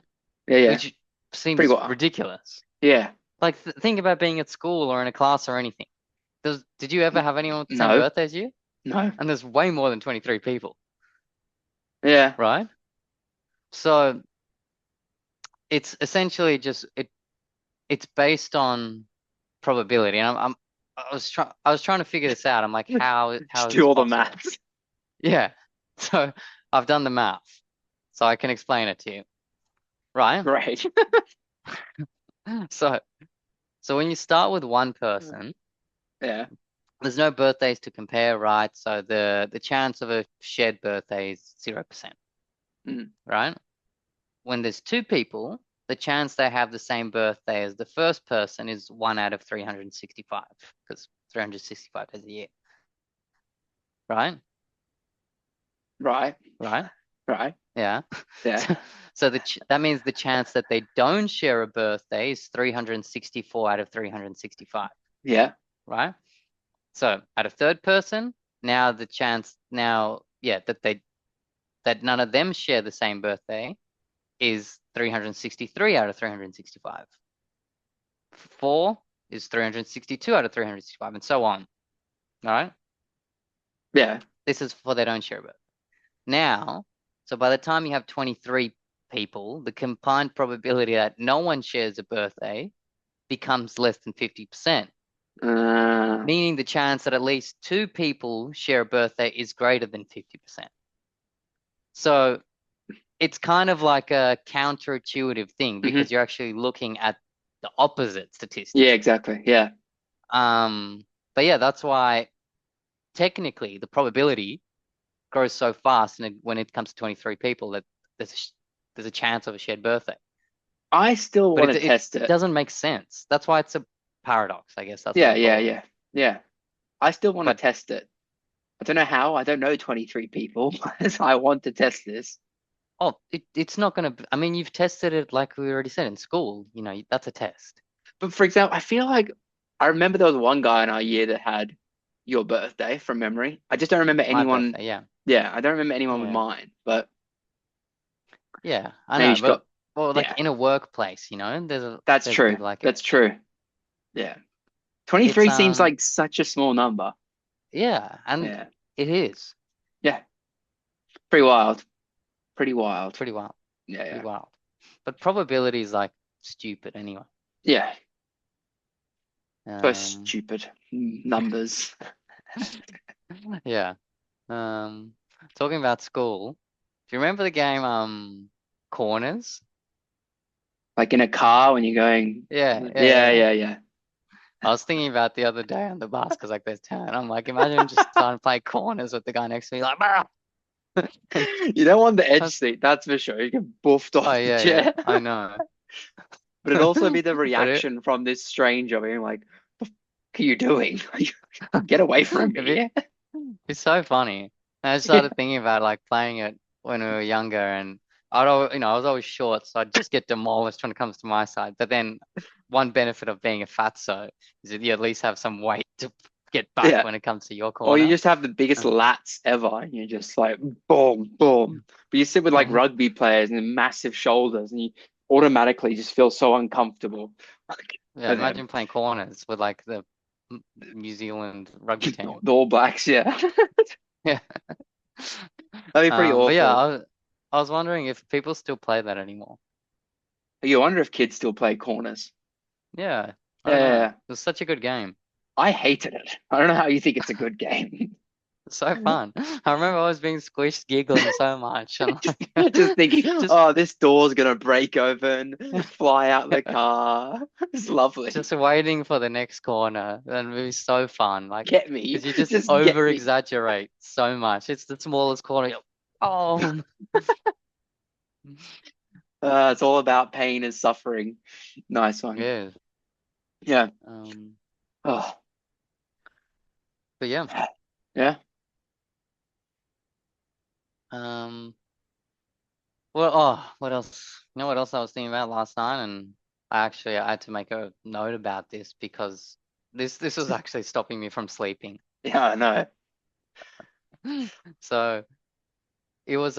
[SPEAKER 2] Yeah. Yeah.
[SPEAKER 1] Which
[SPEAKER 2] Pretty
[SPEAKER 1] seems
[SPEAKER 2] well.
[SPEAKER 1] ridiculous.
[SPEAKER 2] Yeah.
[SPEAKER 1] Like think about being at school or in a class or anything. Did you ever have anyone with the same
[SPEAKER 2] No.
[SPEAKER 1] birthday as you?
[SPEAKER 2] No.
[SPEAKER 1] And there's way more than 23 people,
[SPEAKER 2] Yeah.
[SPEAKER 1] right? So it's essentially just it's based on probability. And I was trying to figure this out. I'm like, how
[SPEAKER 2] Just
[SPEAKER 1] is
[SPEAKER 2] do
[SPEAKER 1] this
[SPEAKER 2] all the
[SPEAKER 1] possible?
[SPEAKER 2] maths.
[SPEAKER 1] Yeah. So I've done the math, so I can explain it to you, right?
[SPEAKER 2] Great.
[SPEAKER 1] So when you start with one person,
[SPEAKER 2] Yeah.
[SPEAKER 1] there's no birthdays to compare, right? So the chance of a shared birthday is 0%,
[SPEAKER 2] Mm.
[SPEAKER 1] right? When there's two people, the chance they have the same birthday as the first person is 1 out of 365, because 365 days a year, right?
[SPEAKER 2] Right.
[SPEAKER 1] Right?
[SPEAKER 2] Right.
[SPEAKER 1] Yeah.
[SPEAKER 2] Yeah.
[SPEAKER 1] So that means the chance that they don't share a birthday is 364 out of 365,
[SPEAKER 2] Yeah.
[SPEAKER 1] right? So at a third person, now the chance that none of them share the same birthday is 363 out of 365. 4 is 362 out of 365, and so on. All right?
[SPEAKER 2] Yeah.
[SPEAKER 1] This is for they don't share a birthday. Now, so by the time you have 23 people, the combined probability that no one shares a birthday becomes less than 50%, meaning the chance that at least two people share a birthday is greater than 50%. So it's kind of like a counterintuitive thing because you're actually looking at the opposite statistic.
[SPEAKER 2] Yeah, exactly. Yeah.
[SPEAKER 1] But yeah, that's why technically the probability grows so fast, and when it comes to 23 people, that there's a chance of a shared birthday.
[SPEAKER 2] I still
[SPEAKER 1] But
[SPEAKER 2] want to test
[SPEAKER 1] it
[SPEAKER 2] it.
[SPEAKER 1] doesn't make sense. That's why it's a paradox, I guess. That's
[SPEAKER 2] Yeah,
[SPEAKER 1] what they call it.
[SPEAKER 2] yeah. Yeah. I still want to
[SPEAKER 1] But
[SPEAKER 2] test it. I don't know how. I don't know 23 people. I want to test this.
[SPEAKER 1] oh, it's not going to. I mean, you've tested it like we already said in school. That's a test.
[SPEAKER 2] But for example, I feel like I remember there was one guy in our year that had your birthday from memory. I just don't remember
[SPEAKER 1] My
[SPEAKER 2] anyone.
[SPEAKER 1] birthday, yeah.
[SPEAKER 2] Yeah, I don't remember anyone with
[SPEAKER 1] Yeah.
[SPEAKER 2] mine, but
[SPEAKER 1] Yeah, I
[SPEAKER 2] maybe
[SPEAKER 1] know,
[SPEAKER 2] she's got.
[SPEAKER 1] well, like
[SPEAKER 2] Yeah,
[SPEAKER 1] in a workworkplace,
[SPEAKER 2] that's
[SPEAKER 1] there's
[SPEAKER 2] true.
[SPEAKER 1] people like
[SPEAKER 2] That's
[SPEAKER 1] it.
[SPEAKER 2] true. Yeah.
[SPEAKER 1] It's
[SPEAKER 2] 23 seems like such a small number.
[SPEAKER 1] yeah, and
[SPEAKER 2] Yeah.
[SPEAKER 1] it is
[SPEAKER 2] Yeah. Pretty wild. Pretty wild.
[SPEAKER 1] pretty wild,
[SPEAKER 2] Yeah,
[SPEAKER 1] pretty
[SPEAKER 2] yeah.
[SPEAKER 1] wild. But probability is like stupid anyway.
[SPEAKER 2] Yeah. So
[SPEAKER 1] Um,
[SPEAKER 2] stupid numbers.
[SPEAKER 1] yeah. Talking about school, do you remember the game Corners?
[SPEAKER 2] Like in a car when you're going.
[SPEAKER 1] Yeah,
[SPEAKER 2] Yeah.
[SPEAKER 1] I was thinking about the other day on the bus because like there's 10. I'm like, imagine just trying to play corners with the guy next to me, like, "Bah!"
[SPEAKER 2] You don't want the edge
[SPEAKER 1] That's-
[SPEAKER 2] seat, that's for sure. You get buffed off
[SPEAKER 1] oh
[SPEAKER 2] the
[SPEAKER 1] yeah,
[SPEAKER 2] chair.
[SPEAKER 1] I know.
[SPEAKER 2] But it'd also be the
[SPEAKER 1] But
[SPEAKER 2] reaction from this stranger being like, "The fuck are you doing? Get away from
[SPEAKER 1] it'd
[SPEAKER 2] me."
[SPEAKER 1] it's so funny. And I started thinking about like playing it when we were younger, and I was always short, so I'd just get demolished when it comes to my side. But then one benefit of being a fatso is that you at least have some weight to get back
[SPEAKER 2] Yeah.
[SPEAKER 1] when it comes to your
[SPEAKER 2] Or you
[SPEAKER 1] corner.
[SPEAKER 2] just have the biggest lats ever, and you're just like boom, boom. But you sit with like rugby players and massive shoulders, and you automatically just feel so uncomfortable.
[SPEAKER 1] Yeah, imagine playing corners with like the New Zealand rugby team.
[SPEAKER 2] The All Blacks, yeah.
[SPEAKER 1] Yeah.
[SPEAKER 2] That'd be pretty
[SPEAKER 1] But yeah,
[SPEAKER 2] awful.
[SPEAKER 1] I was wondering if people still play that anymore.
[SPEAKER 2] You wonder if kids still play corners.
[SPEAKER 1] Yeah, I don't know.
[SPEAKER 2] Yeah,
[SPEAKER 1] It was such a good game.
[SPEAKER 2] I hated it. I don't know how you think it's a good game.
[SPEAKER 1] So fun. I remember I was being squished, giggling so much. And
[SPEAKER 2] Just thinking,
[SPEAKER 1] just
[SPEAKER 2] oh, this door's gonna break open, fly out the car. It's lovely.
[SPEAKER 1] just waiting for the next corner, and it was so fun. Like,
[SPEAKER 2] Get me.
[SPEAKER 1] because you just
[SPEAKER 2] Just get
[SPEAKER 1] over
[SPEAKER 2] me.
[SPEAKER 1] exaggerate so much. It's the smallest corner. Oh,
[SPEAKER 2] It's all about pain and suffering. Nice one.
[SPEAKER 1] yeah.
[SPEAKER 2] Yeah.
[SPEAKER 1] But yeah.
[SPEAKER 2] Yeah.
[SPEAKER 1] What else? You know what else I was thinking about last night, and I had to make a note about this because this was actually stopping me from sleeping.
[SPEAKER 2] Yeah, I know.
[SPEAKER 1] So it was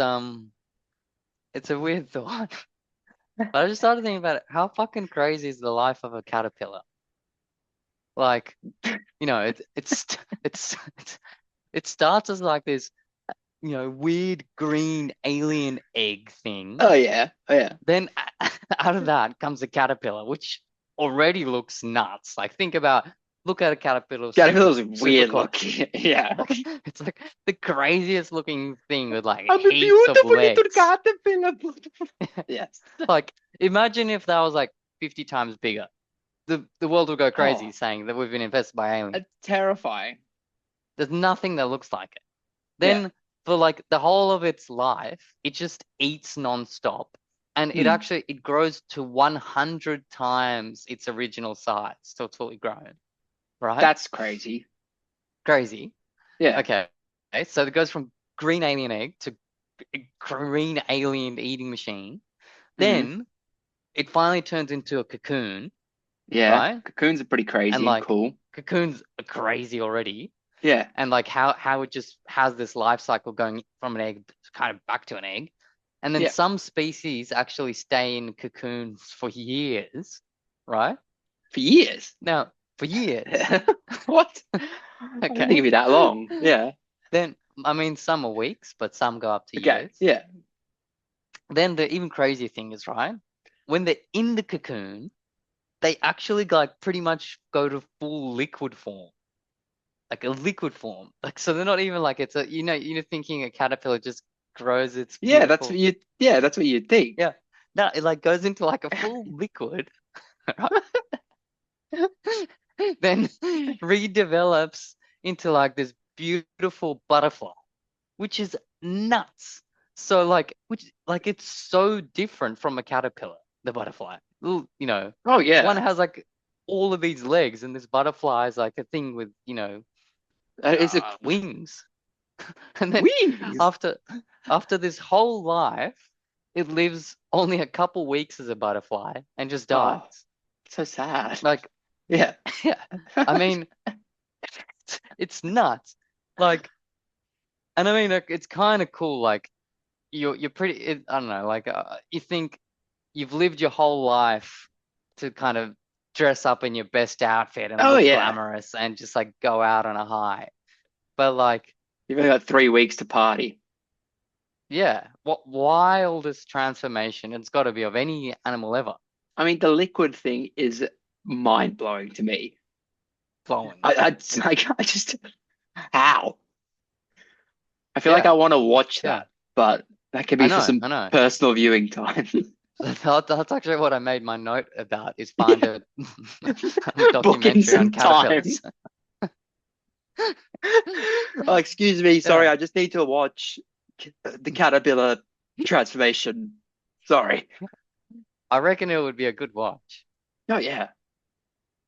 [SPEAKER 1] it's a weird thought. But I just started thinking about it. How fucking crazy is the life of a caterpillar? Like, it starts as like this, weird green alien egg thing.
[SPEAKER 2] Oh yeah.
[SPEAKER 1] Then out of that comes a caterpillar, which already looks nuts. Like, look at a caterpillar.
[SPEAKER 2] Caterpillar's weird
[SPEAKER 1] close.
[SPEAKER 2] looking. Yeah.
[SPEAKER 1] It's like the craziest looking thing with like
[SPEAKER 2] I'm a
[SPEAKER 1] heaps of
[SPEAKER 2] beautiful little
[SPEAKER 1] legs.
[SPEAKER 2] caterpillar. Yes.
[SPEAKER 1] Like, imagine if that was like 50 times bigger. The world would go crazy saying that we've been infested by aliens.
[SPEAKER 2] It's terrifying.
[SPEAKER 1] There's nothing that looks like it.
[SPEAKER 2] Yeah.
[SPEAKER 1] Then for like the whole of its life, it just eats nonstop. And it grows to 100 times its original size till it's fully grown. Right?
[SPEAKER 2] That's crazy.
[SPEAKER 1] Crazy.
[SPEAKER 2] Yeah.
[SPEAKER 1] Okay. So it goes from green alien egg to green alien eating machine. Then it finally turns into a cocoon.
[SPEAKER 2] Yeah.
[SPEAKER 1] Right?
[SPEAKER 2] Cocoons are pretty crazy
[SPEAKER 1] And like
[SPEAKER 2] cool.
[SPEAKER 1] cocoons are crazy already.
[SPEAKER 2] Yeah.
[SPEAKER 1] And like how it just has this life cycle going from an egg kind of back to an egg. And then some species actually stay in cocoons for years, right?
[SPEAKER 2] For years?
[SPEAKER 1] Now, for years.
[SPEAKER 2] What?
[SPEAKER 1] Okay.
[SPEAKER 2] I don't think it'd be that long. Yeah.
[SPEAKER 1] Then, I mean, some are weeks, but some go up to years.
[SPEAKER 2] Yeah.
[SPEAKER 1] Then the even crazier thing is, right, when they're in the cocoon, they actually like pretty much go to full liquid form. Like a liquid form. Like, so they're not even like it's you're thinking a caterpillar just grows its
[SPEAKER 2] Yeah, that's what you'd think.
[SPEAKER 1] Yeah. No, it like goes into like a full liquid. Then redevelops into like this beautiful butterfly, which is nuts. So like it's so different from a caterpillar, the butterfly. Oh
[SPEAKER 2] yeah.
[SPEAKER 1] One has like all of these legs, and this butterfly is like a thing with
[SPEAKER 2] Is it
[SPEAKER 1] wings. And then
[SPEAKER 2] wings?
[SPEAKER 1] after this whole life, it lives only a couple weeks as a butterfly and just dies.
[SPEAKER 2] So sad.
[SPEAKER 1] Like,
[SPEAKER 2] yeah.
[SPEAKER 1] I mean, it's nuts. Like, and I mean, it's kind of cool. Like, you're pretty. I don't know. Like, you think you've lived your whole life to kind of dress up in your best outfit and look glamorous and just like go out on a high. But like,
[SPEAKER 2] you've only got 3 weeks to party.
[SPEAKER 1] Yeah, what wildest transformation it's got to be of any animal ever.
[SPEAKER 2] I mean, the liquid thing is mind blowing to me.
[SPEAKER 1] Blowing.
[SPEAKER 2] I just how? I feel like I want to watch that, but that could be for some personal viewing time.
[SPEAKER 1] That's actually what I made my note about, is find a
[SPEAKER 2] documentary
[SPEAKER 1] on caterpillars.
[SPEAKER 2] Oh, excuse me, sorry, I just need to watch the caterpillar transformation. Sorry.
[SPEAKER 1] I reckon it would be a good watch.
[SPEAKER 2] Oh yeah.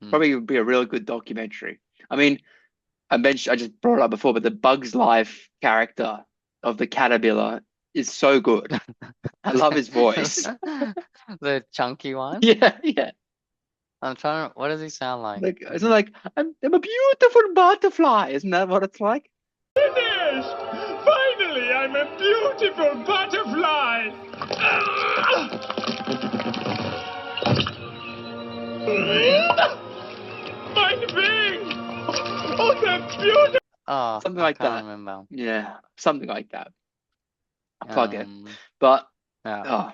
[SPEAKER 2] Probably would be a real good documentary. I mean, I just brought it up before, but the Bugs Life character of the caterpillar is so good. I love his voice.
[SPEAKER 1] The chunky one?
[SPEAKER 2] Yeah.
[SPEAKER 1] I'm trying to. What does he sound like?
[SPEAKER 2] Like, isn't it like I'm a beautiful butterfly? Isn't that what it's like?
[SPEAKER 5] Finished! Finally, I'm a beautiful butterfly! My wing! Oh, they're beautiful!
[SPEAKER 1] Oh,
[SPEAKER 2] Something
[SPEAKER 1] I
[SPEAKER 2] like
[SPEAKER 1] can't
[SPEAKER 2] that.
[SPEAKER 1] remember.
[SPEAKER 2] Yeah, something like that. I'll plug it.
[SPEAKER 1] Um,
[SPEAKER 2] But
[SPEAKER 1] yeah,
[SPEAKER 2] oh,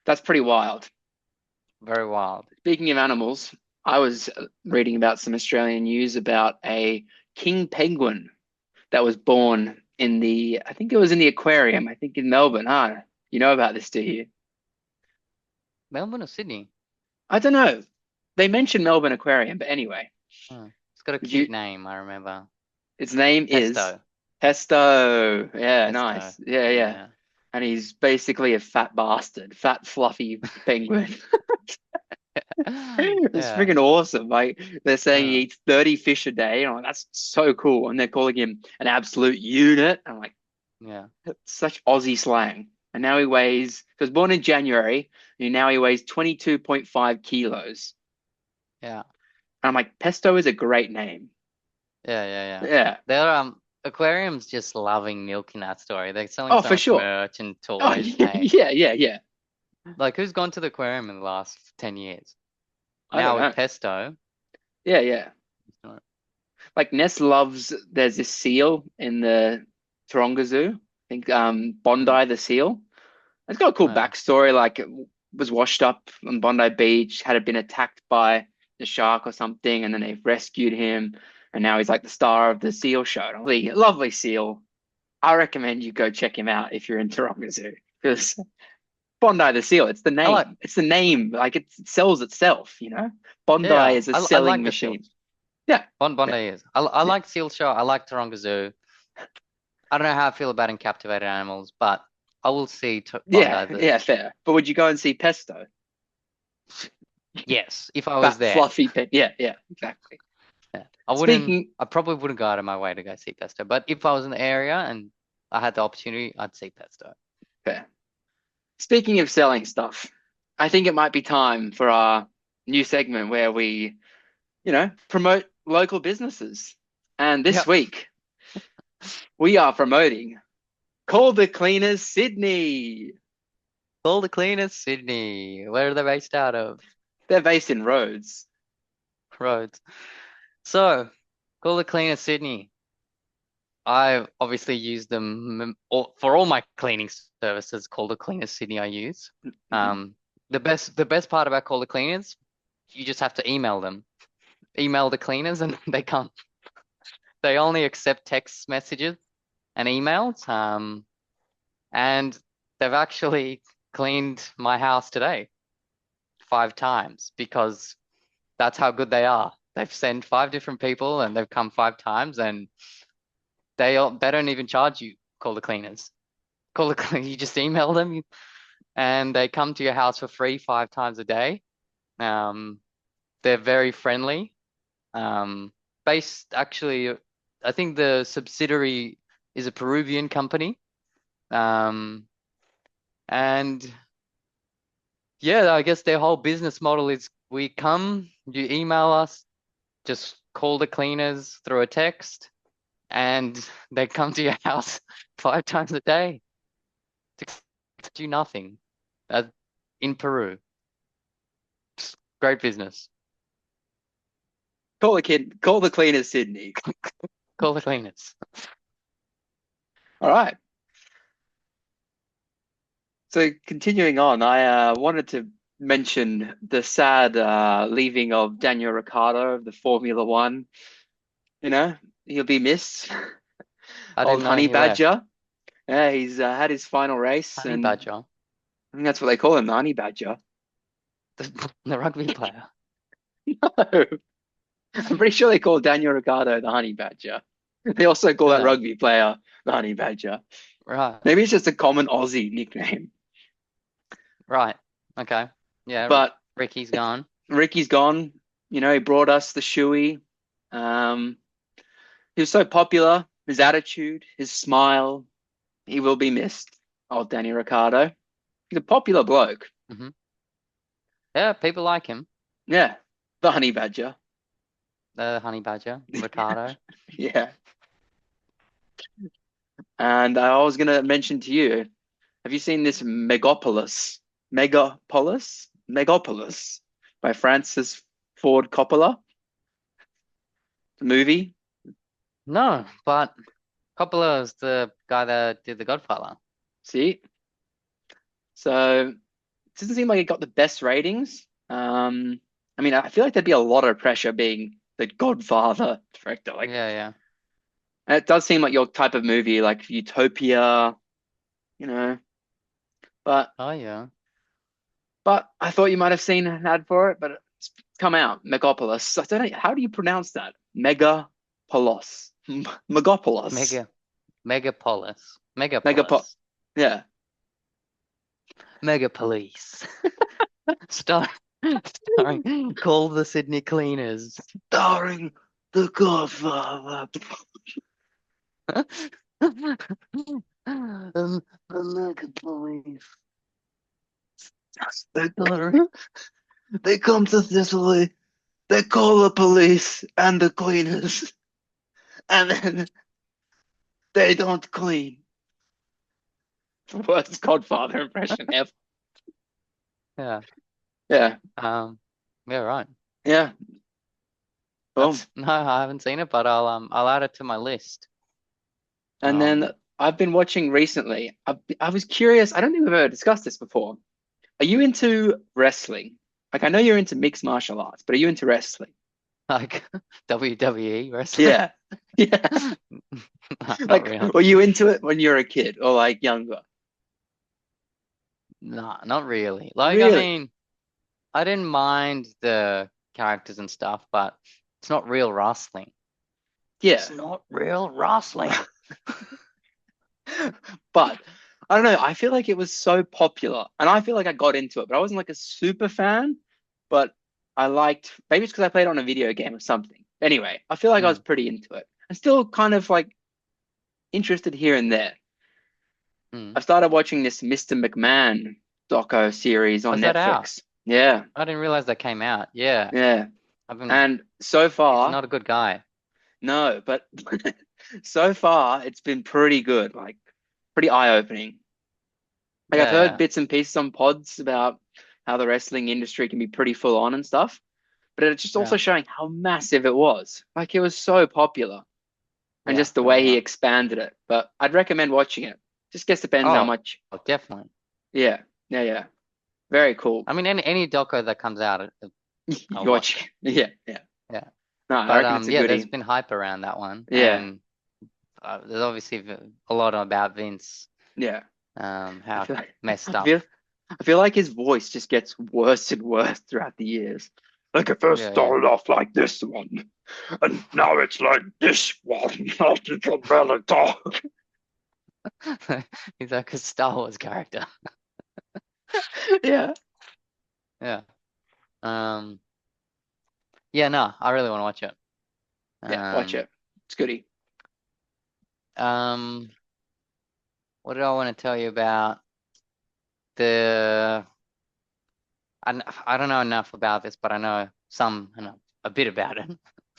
[SPEAKER 2] that's pretty wild.
[SPEAKER 1] very wild.
[SPEAKER 2] Speaking of animals, I was reading about some Australian news about a king penguin that was born in I think it was in the aquarium, I think in Melbourne. Huh? You know about this, do you?
[SPEAKER 1] Melbourne or Sydney?
[SPEAKER 2] I don't know. They mentioned Melbourne Aquarium, but anyway,
[SPEAKER 1] Oh, it's got a
[SPEAKER 2] would
[SPEAKER 1] cute
[SPEAKER 2] you,
[SPEAKER 1] name, I remember.
[SPEAKER 2] its name is
[SPEAKER 1] Pesto.
[SPEAKER 2] Pesto. Yeah,
[SPEAKER 1] Pesto.
[SPEAKER 2] nice. Yeah, yeah.
[SPEAKER 1] Yeah.
[SPEAKER 2] And he's basically a fat bastard, fat, fluffy penguin. It's
[SPEAKER 1] Yeah.
[SPEAKER 2] freaking awesome. Like they're saying he
[SPEAKER 1] Yeah.
[SPEAKER 2] eats 30 fish a day. I'm like, that's so cool. And they're calling him an absolute unit. I'm like,
[SPEAKER 1] Yeah.
[SPEAKER 2] such Aussie slang. And now he was born in January, and now he weighs 22.5 kilos.
[SPEAKER 1] Yeah.
[SPEAKER 2] And I'm like, Pesto is a great name.
[SPEAKER 1] Yeah. Yeah.
[SPEAKER 2] Yeah.
[SPEAKER 1] They're aquariums just loving milking that story. They're selling
[SPEAKER 2] Oh,
[SPEAKER 1] so
[SPEAKER 2] for
[SPEAKER 1] much
[SPEAKER 2] sure.
[SPEAKER 1] merch and
[SPEAKER 2] Oh,
[SPEAKER 1] toys.
[SPEAKER 2] yeah.
[SPEAKER 1] Like who's gone to the aquarium in the last 10 years?
[SPEAKER 2] I
[SPEAKER 1] Now
[SPEAKER 2] don't know.
[SPEAKER 1] with Pesto.
[SPEAKER 2] Yeah.
[SPEAKER 1] Alright.
[SPEAKER 2] Like there's this seal in the Taronga Zoo. I think Bondi the seal. It's got a cool
[SPEAKER 1] Oh, yeah.
[SPEAKER 2] backstory. Like it was washed up on Bondi Beach, had been attacked by the shark or something, and then they rescued him, and now he's like the star of the seal show. Lovely seal. I recommend you go check him out if you're in Taronga Zoo because Bondi the seal. It's the
[SPEAKER 1] I
[SPEAKER 2] name.
[SPEAKER 1] like
[SPEAKER 2] It's the name. Like it sells itself. You know, Bondi
[SPEAKER 1] yeah.
[SPEAKER 2] is a
[SPEAKER 1] I
[SPEAKER 2] selling
[SPEAKER 1] like the
[SPEAKER 2] machine.
[SPEAKER 1] seals.
[SPEAKER 2] Yeah,
[SPEAKER 1] Bondi is. I
[SPEAKER 2] yeah.
[SPEAKER 1] like Seal Show. I like Taronga Zoo. I don't know how I feel about encaptivated animals, but I will see
[SPEAKER 2] Yeah,
[SPEAKER 1] Bondi
[SPEAKER 2] yeah, fair. But would you go and see Pesto?
[SPEAKER 1] Yes, if I was
[SPEAKER 2] Fat,
[SPEAKER 1] there.
[SPEAKER 2] fluffy pet. Yeah, exactly.
[SPEAKER 1] Yeah.
[SPEAKER 2] Speaking,
[SPEAKER 1] I probably wouldn't go out of my way to go see Pesto, but if I was in the area and I had the opportunity, I'd see Pesto.
[SPEAKER 2] fair. Speaking of selling stuff, I think it might be time for our new segment where we, promote local businesses. And this
[SPEAKER 1] Yep.
[SPEAKER 2] week, we are promoting Call the Cleaners Sydney.
[SPEAKER 1] Call the Cleaners Sydney. Where are they based out of?
[SPEAKER 2] They're based in Rhodes.
[SPEAKER 1] Roads. So, Call the Cleaners Sydney. I obviously use them for all my cleaning services. Call the Cleaners Sydney I use. The best part about Call the Cleaners, you just have to email them. Email the cleaners and they come. They only accept text messages and emails. And they've actually cleaned my house today 5 times because that's how good they are. They've sent 5 different people and they've come 5 times and they don't even charge you. Call the cleaners. You just email them and they come to your house for free 5 times a day. They're very friendly. Based actually, I think the subsidiary is a Peruvian company. And yeah, I guess their whole business model is you email us, just call the cleaners through a text, and they come to your house 5 times a day to do nothing. In Peru. It's great business.
[SPEAKER 2] Call the Cleaners Sydney.
[SPEAKER 1] Call the cleaners.
[SPEAKER 2] All right. So continuing on, I wanted to mention the sad leaving of Daniel Ricciardo of the Formula One. He'll be missed.
[SPEAKER 1] I
[SPEAKER 2] Old
[SPEAKER 1] didn't know
[SPEAKER 2] Honey
[SPEAKER 1] he left.
[SPEAKER 2] Badger. Yeah, he's had his final race,
[SPEAKER 1] Honey
[SPEAKER 2] and
[SPEAKER 1] Badger.
[SPEAKER 2] I think that's what they call him, the Honey Badger.
[SPEAKER 1] The rugby player.
[SPEAKER 2] No, I'm pretty sure they call Daniel Ricciardo the Honey Badger. They also call that
[SPEAKER 1] Yeah.
[SPEAKER 2] rugby player the Honey Badger.
[SPEAKER 1] Right.
[SPEAKER 2] Maybe it's just a common Aussie nickname.
[SPEAKER 1] Right. Okay. Yeah.
[SPEAKER 2] But
[SPEAKER 1] Ricky's gone.
[SPEAKER 2] Ricky's gone. He brought us the shoey. He was so popular. His attitude, his smile, he will be missed. Old Danny Ricciardo. He's a popular bloke.
[SPEAKER 1] Yeah, people like him.
[SPEAKER 2] Yeah, the honey badger.
[SPEAKER 1] the honey badger, Ricciardo.
[SPEAKER 2] Yeah. And I was gonna mention to you, have you seen this Megapolis by Francis Ford Coppola, the movie?
[SPEAKER 1] No, but Coppola is the guy that did The Godfather.
[SPEAKER 2] See? So it doesn't seem like it got the best ratings. I mean, I feel like there'd be a lot of pressure being the Godfather director. Like,
[SPEAKER 1] Yeah, yeah.
[SPEAKER 2] and it does seem like your type of movie, like Utopia, you know. But
[SPEAKER 1] Oh, yeah.
[SPEAKER 2] I thought you might have seen an ad for it, but it's come out. Megapolis. I don't know. How do you pronounce that? Megapolis. Megapolis.
[SPEAKER 1] Mega, Megapolis.
[SPEAKER 2] Megapo.
[SPEAKER 1] Megapolis.
[SPEAKER 2] Yeah.
[SPEAKER 1] Megapolice. Star Starring Call the Sydney Cleaners.
[SPEAKER 2] Starring the Godfather.
[SPEAKER 1] The Megapolice.
[SPEAKER 2] They, they come to Sicily. They call the police and the cleaners, and then they don't clean. Worst Godfather impression ever.
[SPEAKER 1] Yeah.
[SPEAKER 2] Yeah.
[SPEAKER 1] Yeah, right.
[SPEAKER 2] Yeah. Boom.
[SPEAKER 1] No, I haven't seen it, but I'll add it to my list.
[SPEAKER 2] And then
[SPEAKER 1] Um,
[SPEAKER 2] I've been watching recently. I was curious. I don't think we've ever discussed this before. Are you into wrestling? Like, I know you're into mixed martial arts, but are you into wrestling?
[SPEAKER 1] like WWE wrestling.
[SPEAKER 2] Yeah. Yeah.
[SPEAKER 1] Not
[SPEAKER 2] Like,
[SPEAKER 1] really.
[SPEAKER 2] were you into it when you were a kid or like younger?
[SPEAKER 1] No, not really. Like, I
[SPEAKER 2] Really?
[SPEAKER 1] mean, I didn't mind the characters and stuff, but it's not real wrestling.
[SPEAKER 2] Yeah.
[SPEAKER 1] It's not real wrestling.
[SPEAKER 2] But I don't know. I feel like it was so popular, and I feel like I got into it, but I wasn't like a super fan. But I liked, maybe it's because I played on a video game or something. Anyway, I feel like I was
[SPEAKER 1] Mm.
[SPEAKER 2] pretty into it. I'm still kind of like interested here and there.
[SPEAKER 1] Mm.
[SPEAKER 2] I started watching this Mr. McMahon doco series on
[SPEAKER 1] Was that out?
[SPEAKER 2] Netflix. Yeah,
[SPEAKER 1] I didn't realize that came out. Yeah,
[SPEAKER 2] yeah.
[SPEAKER 1] I've been.
[SPEAKER 2] And so
[SPEAKER 1] He's
[SPEAKER 2] far,
[SPEAKER 1] not a good guy.
[SPEAKER 2] no, but so far it's been pretty good, like pretty eye-opening. Like I've
[SPEAKER 1] Yeah,
[SPEAKER 2] heard
[SPEAKER 1] yeah,
[SPEAKER 2] bits and pieces on pods about how the wrestling industry can be pretty full on and stuff, but it's just
[SPEAKER 1] yeah,
[SPEAKER 2] also showing how massive it was. Like it was so popular and
[SPEAKER 1] yeah.
[SPEAKER 2] just the
[SPEAKER 1] No,
[SPEAKER 2] way he
[SPEAKER 1] right.
[SPEAKER 2] expanded it. But I'd recommend watching it. Just guess depends how
[SPEAKER 1] Oh,
[SPEAKER 2] much.
[SPEAKER 1] definitely.
[SPEAKER 2] Yeah, yeah, yeah. Very cool.
[SPEAKER 1] I mean, any doco that comes out, I'll
[SPEAKER 2] You
[SPEAKER 1] watch.
[SPEAKER 2] watch. Yeah, yeah.
[SPEAKER 1] Yeah,
[SPEAKER 2] No, I
[SPEAKER 1] but
[SPEAKER 2] reckon it's a
[SPEAKER 1] yeah, there's
[SPEAKER 2] goodie.
[SPEAKER 1] been hype around that one,
[SPEAKER 2] Yeah,
[SPEAKER 1] and there's obviously a lot about Vince,
[SPEAKER 2] yeah. I
[SPEAKER 1] how
[SPEAKER 2] feel like
[SPEAKER 1] messed
[SPEAKER 2] I
[SPEAKER 1] up.
[SPEAKER 2] feel I feel like his voice just gets worse and worse throughout the years. Like it first
[SPEAKER 1] Yeah, yeah.
[SPEAKER 2] started off like this one, and now it's like this one. Not to really talk.
[SPEAKER 1] He's like a Star Wars character.
[SPEAKER 2] Yeah,
[SPEAKER 1] Yeah. Um. Yeah. No, I really want to watch it.
[SPEAKER 2] yeah. Watch
[SPEAKER 1] Um.
[SPEAKER 2] it. It's goodie.
[SPEAKER 1] Um. What did I want to tell you about the? I don't know enough about this, but I know a bit about it.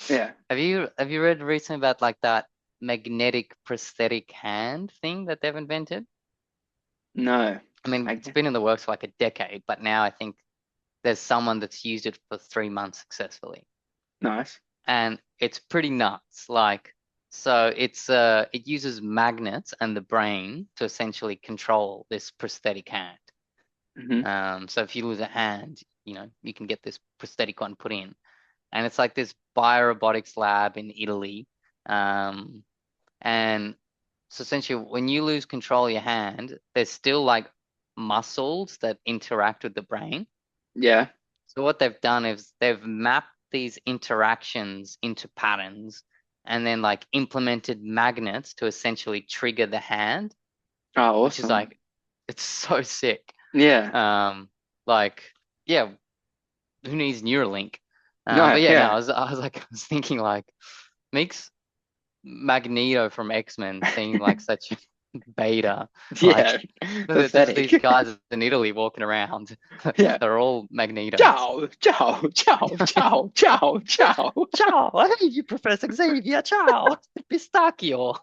[SPEAKER 2] Yeah.
[SPEAKER 1] Have you read recently about like that magnetic prosthetic hand thing that they've invented?
[SPEAKER 2] No.
[SPEAKER 1] I mean, it's
[SPEAKER 2] Mag
[SPEAKER 1] been in the works for like a decade, but now I think there's someone that's used it for 3 months successfully,
[SPEAKER 2] Nice.
[SPEAKER 1] and it's pretty nuts. Like, so it uses magnets and the brain to essentially control this prosthetic hand.
[SPEAKER 2] Hmm.
[SPEAKER 1] So if you lose a hand, you can get this prosthetic one put in, and it's like this biorobotics lab in Italy. Um, and so essentially, when you lose control of your hand, there's still like muscles that interact with the brain.
[SPEAKER 2] Yeah.
[SPEAKER 1] So what they've done is they've mapped these interactions into patterns and then like implemented magnets to essentially trigger the hand,
[SPEAKER 2] Oh,
[SPEAKER 1] which is
[SPEAKER 2] awesome.
[SPEAKER 1] like, it's so sick.
[SPEAKER 2] Yeah.
[SPEAKER 1] Like, yeah, who needs Neuralink?
[SPEAKER 2] No.
[SPEAKER 1] But yeah, no,
[SPEAKER 2] Yeah.
[SPEAKER 1] I was thinking like makes Magneto from X-Men seem like such beta.
[SPEAKER 2] Yeah,
[SPEAKER 1] There's these
[SPEAKER 2] pathetic.
[SPEAKER 1] guys in Italy walking around.
[SPEAKER 2] Yeah.
[SPEAKER 1] They're all Magnetos.
[SPEAKER 2] Ciao, ciao, ciao, ciao, ciao, ciao.
[SPEAKER 1] Ciao, hey, Professor Xavier. Ciao, pistachio.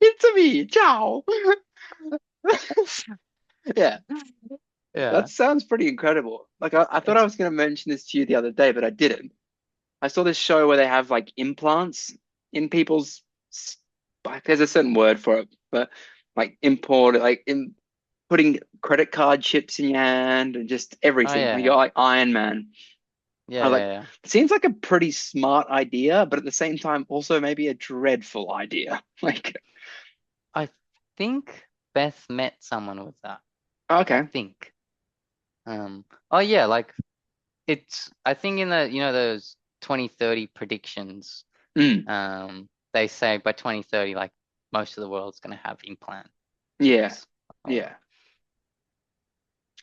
[SPEAKER 2] It's me, ciao. Yeah,
[SPEAKER 1] Yeah.
[SPEAKER 2] that sounds pretty incredible. Like I thought I
[SPEAKER 1] It's
[SPEAKER 2] was going to mention this to you the other day, but I didn't. I saw this show where they have like implants in people's, like there's a certain word for it, but like import, like in putting credit card chips in your hand and just
[SPEAKER 1] oh
[SPEAKER 2] everything. Like
[SPEAKER 1] yeah,
[SPEAKER 2] you're like Iron Man. I
[SPEAKER 1] yeah,
[SPEAKER 2] was
[SPEAKER 1] yeah,
[SPEAKER 2] like,
[SPEAKER 1] yeah.
[SPEAKER 2] it seems like a pretty smart idea, but at the same time, also maybe a dreadful idea. Like,
[SPEAKER 1] I think Beth met someone with that. I
[SPEAKER 2] okay.
[SPEAKER 1] think. Oh yeah, like it's. I think in the those 2030 predictions,
[SPEAKER 2] Mm,
[SPEAKER 1] they say by 2030, like most of the world's gonna have implant
[SPEAKER 2] yeah,
[SPEAKER 1] chips.
[SPEAKER 2] yeah.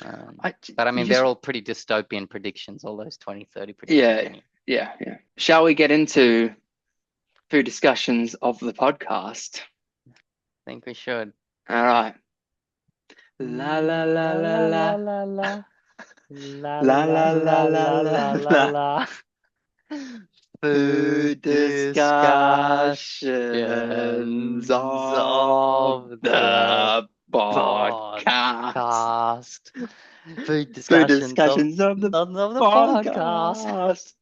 [SPEAKER 1] But I
[SPEAKER 2] You
[SPEAKER 1] mean,
[SPEAKER 2] just,
[SPEAKER 1] they're all pretty dystopian predictions, all those 2030 predictions
[SPEAKER 2] yeah,
[SPEAKER 1] anyway.
[SPEAKER 2] yeah. Shall we get into food discussions of the podcast?
[SPEAKER 1] I think we should.
[SPEAKER 2] All right. La la la
[SPEAKER 1] La
[SPEAKER 2] la
[SPEAKER 1] la
[SPEAKER 2] la
[SPEAKER 1] la la la la
[SPEAKER 2] la
[SPEAKER 1] la
[SPEAKER 2] la la
[SPEAKER 1] la
[SPEAKER 2] la
[SPEAKER 1] la
[SPEAKER 2] la
[SPEAKER 1] la la
[SPEAKER 2] la.
[SPEAKER 1] la. Food
[SPEAKER 2] Food discussions
[SPEAKER 1] discussions
[SPEAKER 2] of
[SPEAKER 1] of the
[SPEAKER 2] the podcast.
[SPEAKER 1] podcast. Food
[SPEAKER 2] Food
[SPEAKER 1] discussions
[SPEAKER 2] discussions of the
[SPEAKER 1] of the podcast.
[SPEAKER 2] podcast.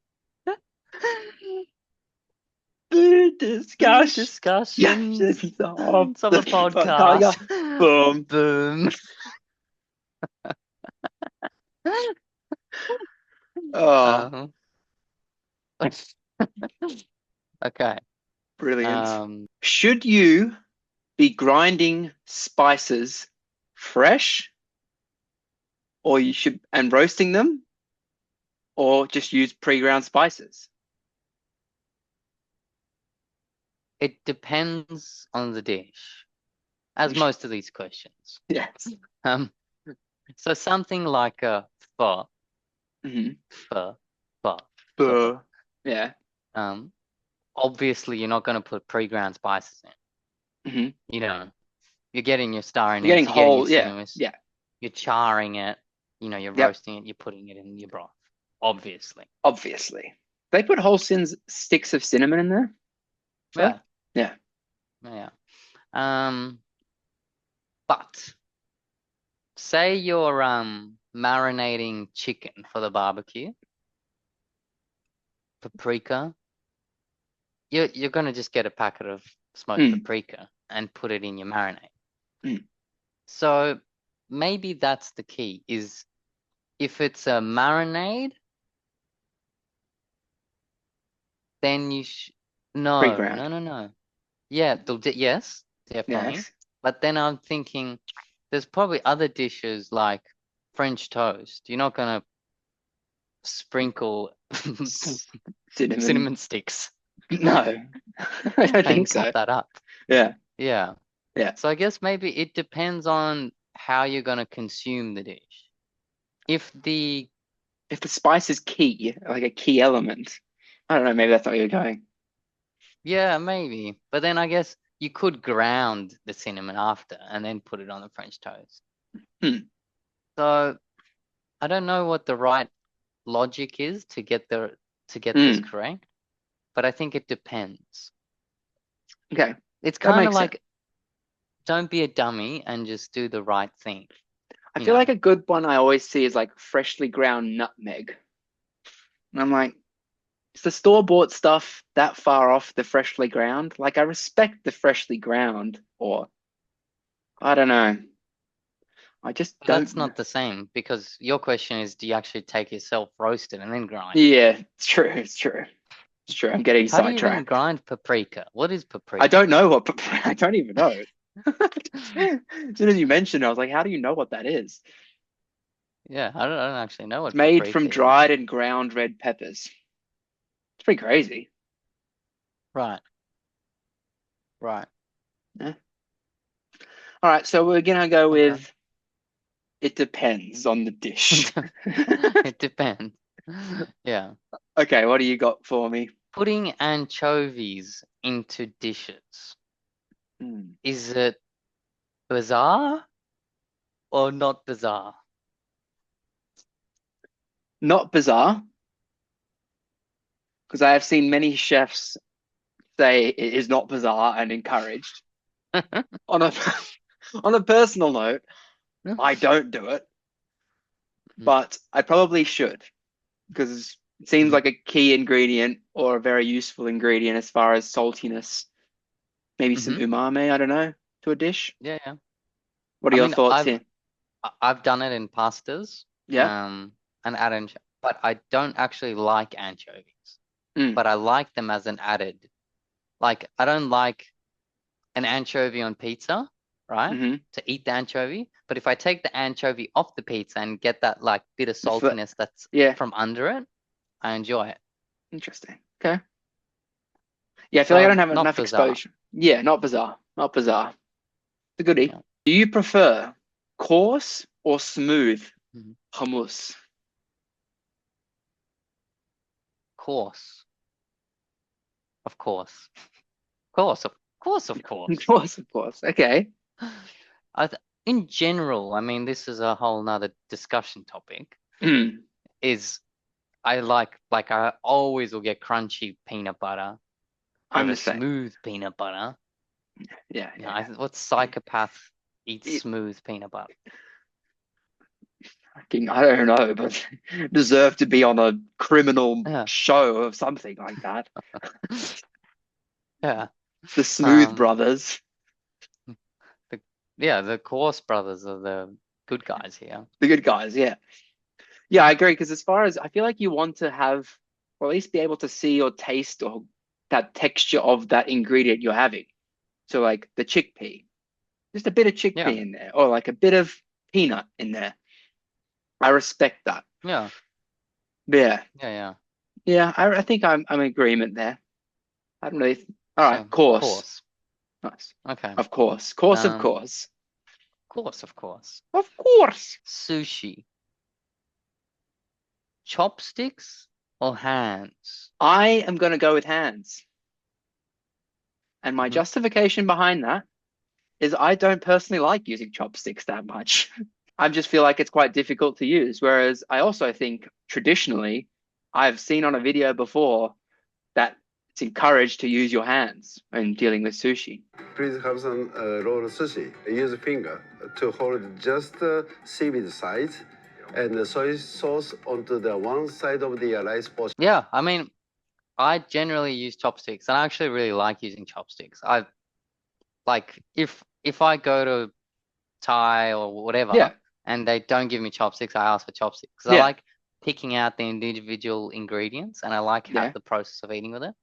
[SPEAKER 2] Food
[SPEAKER 1] Food
[SPEAKER 2] discussions
[SPEAKER 1] discussions
[SPEAKER 2] of
[SPEAKER 1] of
[SPEAKER 2] the
[SPEAKER 1] the podcast.
[SPEAKER 2] podcast. Boom.
[SPEAKER 1] Boom.
[SPEAKER 2] Oh,
[SPEAKER 1] Okay.
[SPEAKER 2] brilliant. Should you be grinding spices fresh, or you should and roasting them, or just use pre-ground spices?
[SPEAKER 1] It depends on the dish, as most of these questions.
[SPEAKER 2] Yes.
[SPEAKER 1] Um, so something like a pho,
[SPEAKER 2] Mm-hmm.
[SPEAKER 1] pho, pho.
[SPEAKER 2] Yeah.
[SPEAKER 1] Obviously you're not going to put pre-ground spices in.
[SPEAKER 2] Mm-hmm.
[SPEAKER 1] You're getting your star
[SPEAKER 2] You're getting
[SPEAKER 1] anise, you're getting your
[SPEAKER 2] whole, yeah,
[SPEAKER 1] cinemas,
[SPEAKER 2] yeah.
[SPEAKER 1] you're charring it, you're
[SPEAKER 2] Yep.
[SPEAKER 1] roasting it, you're putting it in your broth. Obviously.
[SPEAKER 2] Obviously. They put whole sticks of cinnamon in there?
[SPEAKER 1] Yeah.
[SPEAKER 2] Yeah.
[SPEAKER 1] Yeah. But say you're marinating chicken for the barbecue, paprika, you're gonna just get a packet of smoked paprika and put it in your marinade. So maybe that's the key, is if it's a marinade, then you no,
[SPEAKER 2] Pre-ground.
[SPEAKER 1] no. Yeah, yes, definitely.
[SPEAKER 2] Yes.
[SPEAKER 1] But then I'm thinking there's probably other dishes like French toast. You're not gonna sprinkle cinnamon sticks
[SPEAKER 2] No, I don't
[SPEAKER 1] and
[SPEAKER 2] think so.
[SPEAKER 1] cut that up.
[SPEAKER 2] Yeah.
[SPEAKER 1] Yeah.
[SPEAKER 2] Yeah.
[SPEAKER 1] So I guess maybe it depends on how you're gonna consume the dish. If the
[SPEAKER 2] spice is key, like a key element, I don't know, maybe that's how you're going.
[SPEAKER 1] Yeah, maybe. But then I guess you could ground the cinnamon after and then put it on the French toast. So I don't know what the right logic is to get this correct, but I think it depends.
[SPEAKER 2] Okay.
[SPEAKER 1] It's
[SPEAKER 2] That
[SPEAKER 1] kind of
[SPEAKER 2] makes
[SPEAKER 1] like
[SPEAKER 2] sense.
[SPEAKER 1] don't be a dummy and just do the right thing.
[SPEAKER 2] I feel like a good one I always see is like freshly ground nutmeg. And I'm like, is the store-bought stuff that far off the freshly ground? Like, I respect the freshly ground, or I don't know. I just don't.
[SPEAKER 1] That's not the same, because your question is, do you actually take yourself roasted and then grind?
[SPEAKER 2] Yeah, it's true. It's true. It's true. I'm getting
[SPEAKER 1] How do you even
[SPEAKER 2] sidetracked.
[SPEAKER 1] grind paprika? What is paprika?
[SPEAKER 2] I don't know what. I don't even know. As soon as you mentioned it, I was like, how do you know what that is?
[SPEAKER 1] Yeah, I don't actually know what
[SPEAKER 2] It's made
[SPEAKER 1] paprika
[SPEAKER 2] from
[SPEAKER 1] is.
[SPEAKER 2] dried and ground red peppers. It's pretty crazy.
[SPEAKER 1] Right.
[SPEAKER 2] Yeah. All right, so we're gonna go
[SPEAKER 1] Okay.
[SPEAKER 2] with it depends on the dish.
[SPEAKER 1] It depends. Yeah.
[SPEAKER 2] Okay, what do you got for me?
[SPEAKER 1] Putting anchovies into dishes. Is it bizarre or not bizarre?
[SPEAKER 2] Not bizarre, because I have seen many chefs say it is not bizarre and encouraged. On a on a personal note, I don't do it, but I probably should because it seems like a key ingredient or a very useful ingredient as far as saltiness, maybe some umami, I don't know, to a dish.
[SPEAKER 1] Yeah, yeah.
[SPEAKER 2] What are
[SPEAKER 1] I
[SPEAKER 2] your
[SPEAKER 1] mean,
[SPEAKER 2] thoughts here?
[SPEAKER 1] I've done it in pastas,
[SPEAKER 2] Yeah.
[SPEAKER 1] and added, but I don't actually like anchovies.
[SPEAKER 2] Mm.
[SPEAKER 1] But I like them as an added. Like I don't like an anchovy on pizza, right?
[SPEAKER 2] hmm
[SPEAKER 1] To eat the anchovy. But if I take the anchovy off the pizza and get that like bit of saltiness that's
[SPEAKER 2] Yeah.
[SPEAKER 1] from under it, I enjoy it.
[SPEAKER 2] Interesting. Okay. Yeah, I feel like I
[SPEAKER 1] So
[SPEAKER 2] don't have
[SPEAKER 1] not
[SPEAKER 2] enough
[SPEAKER 1] bizarre.
[SPEAKER 2] exposure. Yeah, not bizarre. Not bizarre. It's a goodie.
[SPEAKER 1] Yeah.
[SPEAKER 2] Do you prefer coarse or smooth
[SPEAKER 1] Mhm.
[SPEAKER 2] hummus?
[SPEAKER 1] Course. Of course. Course, of course, of course.
[SPEAKER 2] Coarse, of course. Okay.
[SPEAKER 1] In general, I mean, this is a whole nother discussion topic,
[SPEAKER 2] Mm,
[SPEAKER 1] is I like I always will get crunchy peanut butter
[SPEAKER 2] I'm
[SPEAKER 1] over
[SPEAKER 2] the same.
[SPEAKER 1] smooth peanut butter.
[SPEAKER 2] Yeah,
[SPEAKER 1] You know,
[SPEAKER 2] yeah.
[SPEAKER 1] what psychopath eats
[SPEAKER 2] Yeah.
[SPEAKER 1] smooth peanut butter?
[SPEAKER 2] I don't know, but deserve to be on a criminal
[SPEAKER 1] Yeah,
[SPEAKER 2] show or something like that.
[SPEAKER 1] yeah.
[SPEAKER 2] The Smooth
[SPEAKER 1] Um,
[SPEAKER 2] Brothers,
[SPEAKER 1] the Course brothers are the good guys here.
[SPEAKER 2] the good guys. Yeah, yeah, I agree. Because as far as I feel like you want to have, or at least be able to see or taste or that texture of that ingredient you're having. So like the chickpea, just a bit of
[SPEAKER 1] Yeah,
[SPEAKER 2] chickpea in there, or like a bit of peanut in there. I respect that.
[SPEAKER 1] yeah,
[SPEAKER 2] Yeah,
[SPEAKER 1] yeah, yeah.
[SPEAKER 2] yeah. I think I'm in agreement there. I don't really. All right,
[SPEAKER 1] So
[SPEAKER 2] course.
[SPEAKER 1] Course.
[SPEAKER 2] Nice.
[SPEAKER 1] Okay.
[SPEAKER 2] Of course. Course, of
[SPEAKER 1] Um,
[SPEAKER 2] course.
[SPEAKER 1] Course, of course.
[SPEAKER 2] Of course.
[SPEAKER 1] Sushi. Chopsticks or hands?
[SPEAKER 2] I am going to go with hands. And my
[SPEAKER 1] Mhm.
[SPEAKER 2] justification behind that is I don't personally like using chopsticks that much. I just feel like it's quite difficult to use. Whereas I also think traditionally, I've seen on a video before that it's encouraged to use your hands when dealing with sushi.
[SPEAKER 6] Please have some rolled sushi. Use finger to hold just seaweed sides and the soy sauce onto the one side of the rice portion.
[SPEAKER 1] Yeah, I mean, I generally use chopsticks, and I actually really like using chopsticks. I like if I go to Thai or whatever,
[SPEAKER 2] Yeah.
[SPEAKER 1] and they don't give me chopsticks, I ask for chopsticks because I
[SPEAKER 2] Yeah.
[SPEAKER 1] like picking out the individual ingredients, and I like
[SPEAKER 2] Yeah.
[SPEAKER 1] the process of eating with it.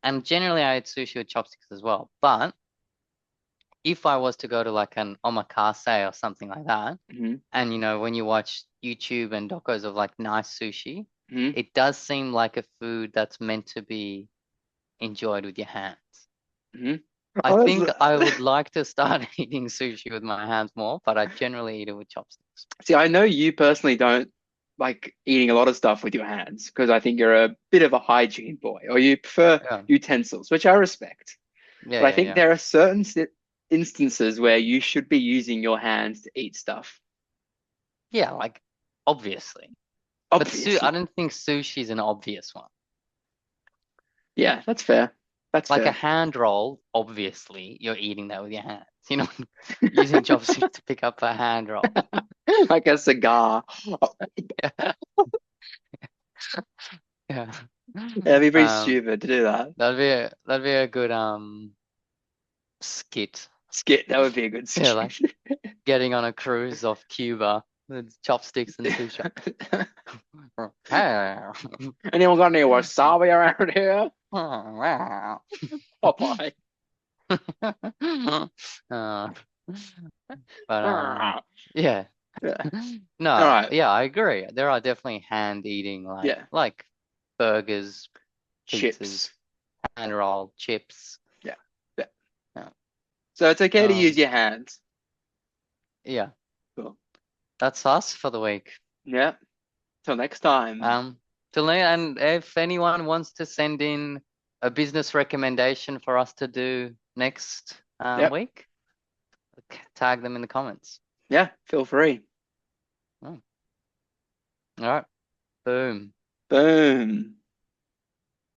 [SPEAKER 1] And generally, I eat sushi with chopsticks as well. But if I was to go to like an omakase or something like that,
[SPEAKER 2] Mhm.
[SPEAKER 1] and you know, when you watch YouTube and docos of like nice sushi,
[SPEAKER 2] Mhm.
[SPEAKER 1] it does seem like a food that's meant to be enjoyed with your hands.
[SPEAKER 2] Mhm.
[SPEAKER 1] I think
[SPEAKER 2] Honestly-
[SPEAKER 1] I would like to start eating sushi with my hands more, but I generally eat it with chopsticks.
[SPEAKER 2] See, I know you personally don't like eating a lot of stuff with your hands because I think you're a bit of a hygiene boy, or you prefer
[SPEAKER 1] Yeah,
[SPEAKER 2] utensils, which I respect.
[SPEAKER 1] yeah,
[SPEAKER 2] But I
[SPEAKER 1] yeah,
[SPEAKER 2] think
[SPEAKER 1] yeah.
[SPEAKER 2] there are certain instances where you should be using your hands to eat stuff.
[SPEAKER 1] Yeah, like obviously. But
[SPEAKER 2] Obviously.
[SPEAKER 1] I don't think sushi is an obvious one.
[SPEAKER 2] Yeah, that's fair. That's
[SPEAKER 1] Like a
[SPEAKER 2] fair.
[SPEAKER 1] hand roll, obviously, you're eating that with your hands. You know, using chopsticks to pick up a hand roll.
[SPEAKER 2] Like a cigar.
[SPEAKER 1] Yeah.
[SPEAKER 2] It'd be pretty
[SPEAKER 1] Um,
[SPEAKER 2] stupid to do that.
[SPEAKER 1] that'd be a good skit.
[SPEAKER 2] Skit, that would be a good
[SPEAKER 1] Yeah,
[SPEAKER 2] skit.
[SPEAKER 1] like getting on a cruise off Cuba with chopsticks and sushi.
[SPEAKER 2] Anyone got any wasabi around here?
[SPEAKER 1] Wow.
[SPEAKER 2] Popeye.
[SPEAKER 1] Uh, but yeah.
[SPEAKER 2] Yeah.
[SPEAKER 1] No,
[SPEAKER 2] All right.
[SPEAKER 1] yeah, I agree. There are definitely hand eating
[SPEAKER 2] Yeah.
[SPEAKER 1] like burgers, pizzas,
[SPEAKER 2] Chips.
[SPEAKER 1] hand rolled chips.
[SPEAKER 2] Yeah. Yeah.
[SPEAKER 1] Yeah.
[SPEAKER 2] So it's okay to use your hands.
[SPEAKER 1] Yeah.
[SPEAKER 2] Cool.
[SPEAKER 1] That's us for the week.
[SPEAKER 2] Yeah. Till next time.
[SPEAKER 1] And if anyone wants to send in a business recommendation for us to do next
[SPEAKER 2] Yep.
[SPEAKER 1] week, tag them in the comments.
[SPEAKER 2] Yeah, feel free.
[SPEAKER 1] All right. Boom.
[SPEAKER 2] Boom.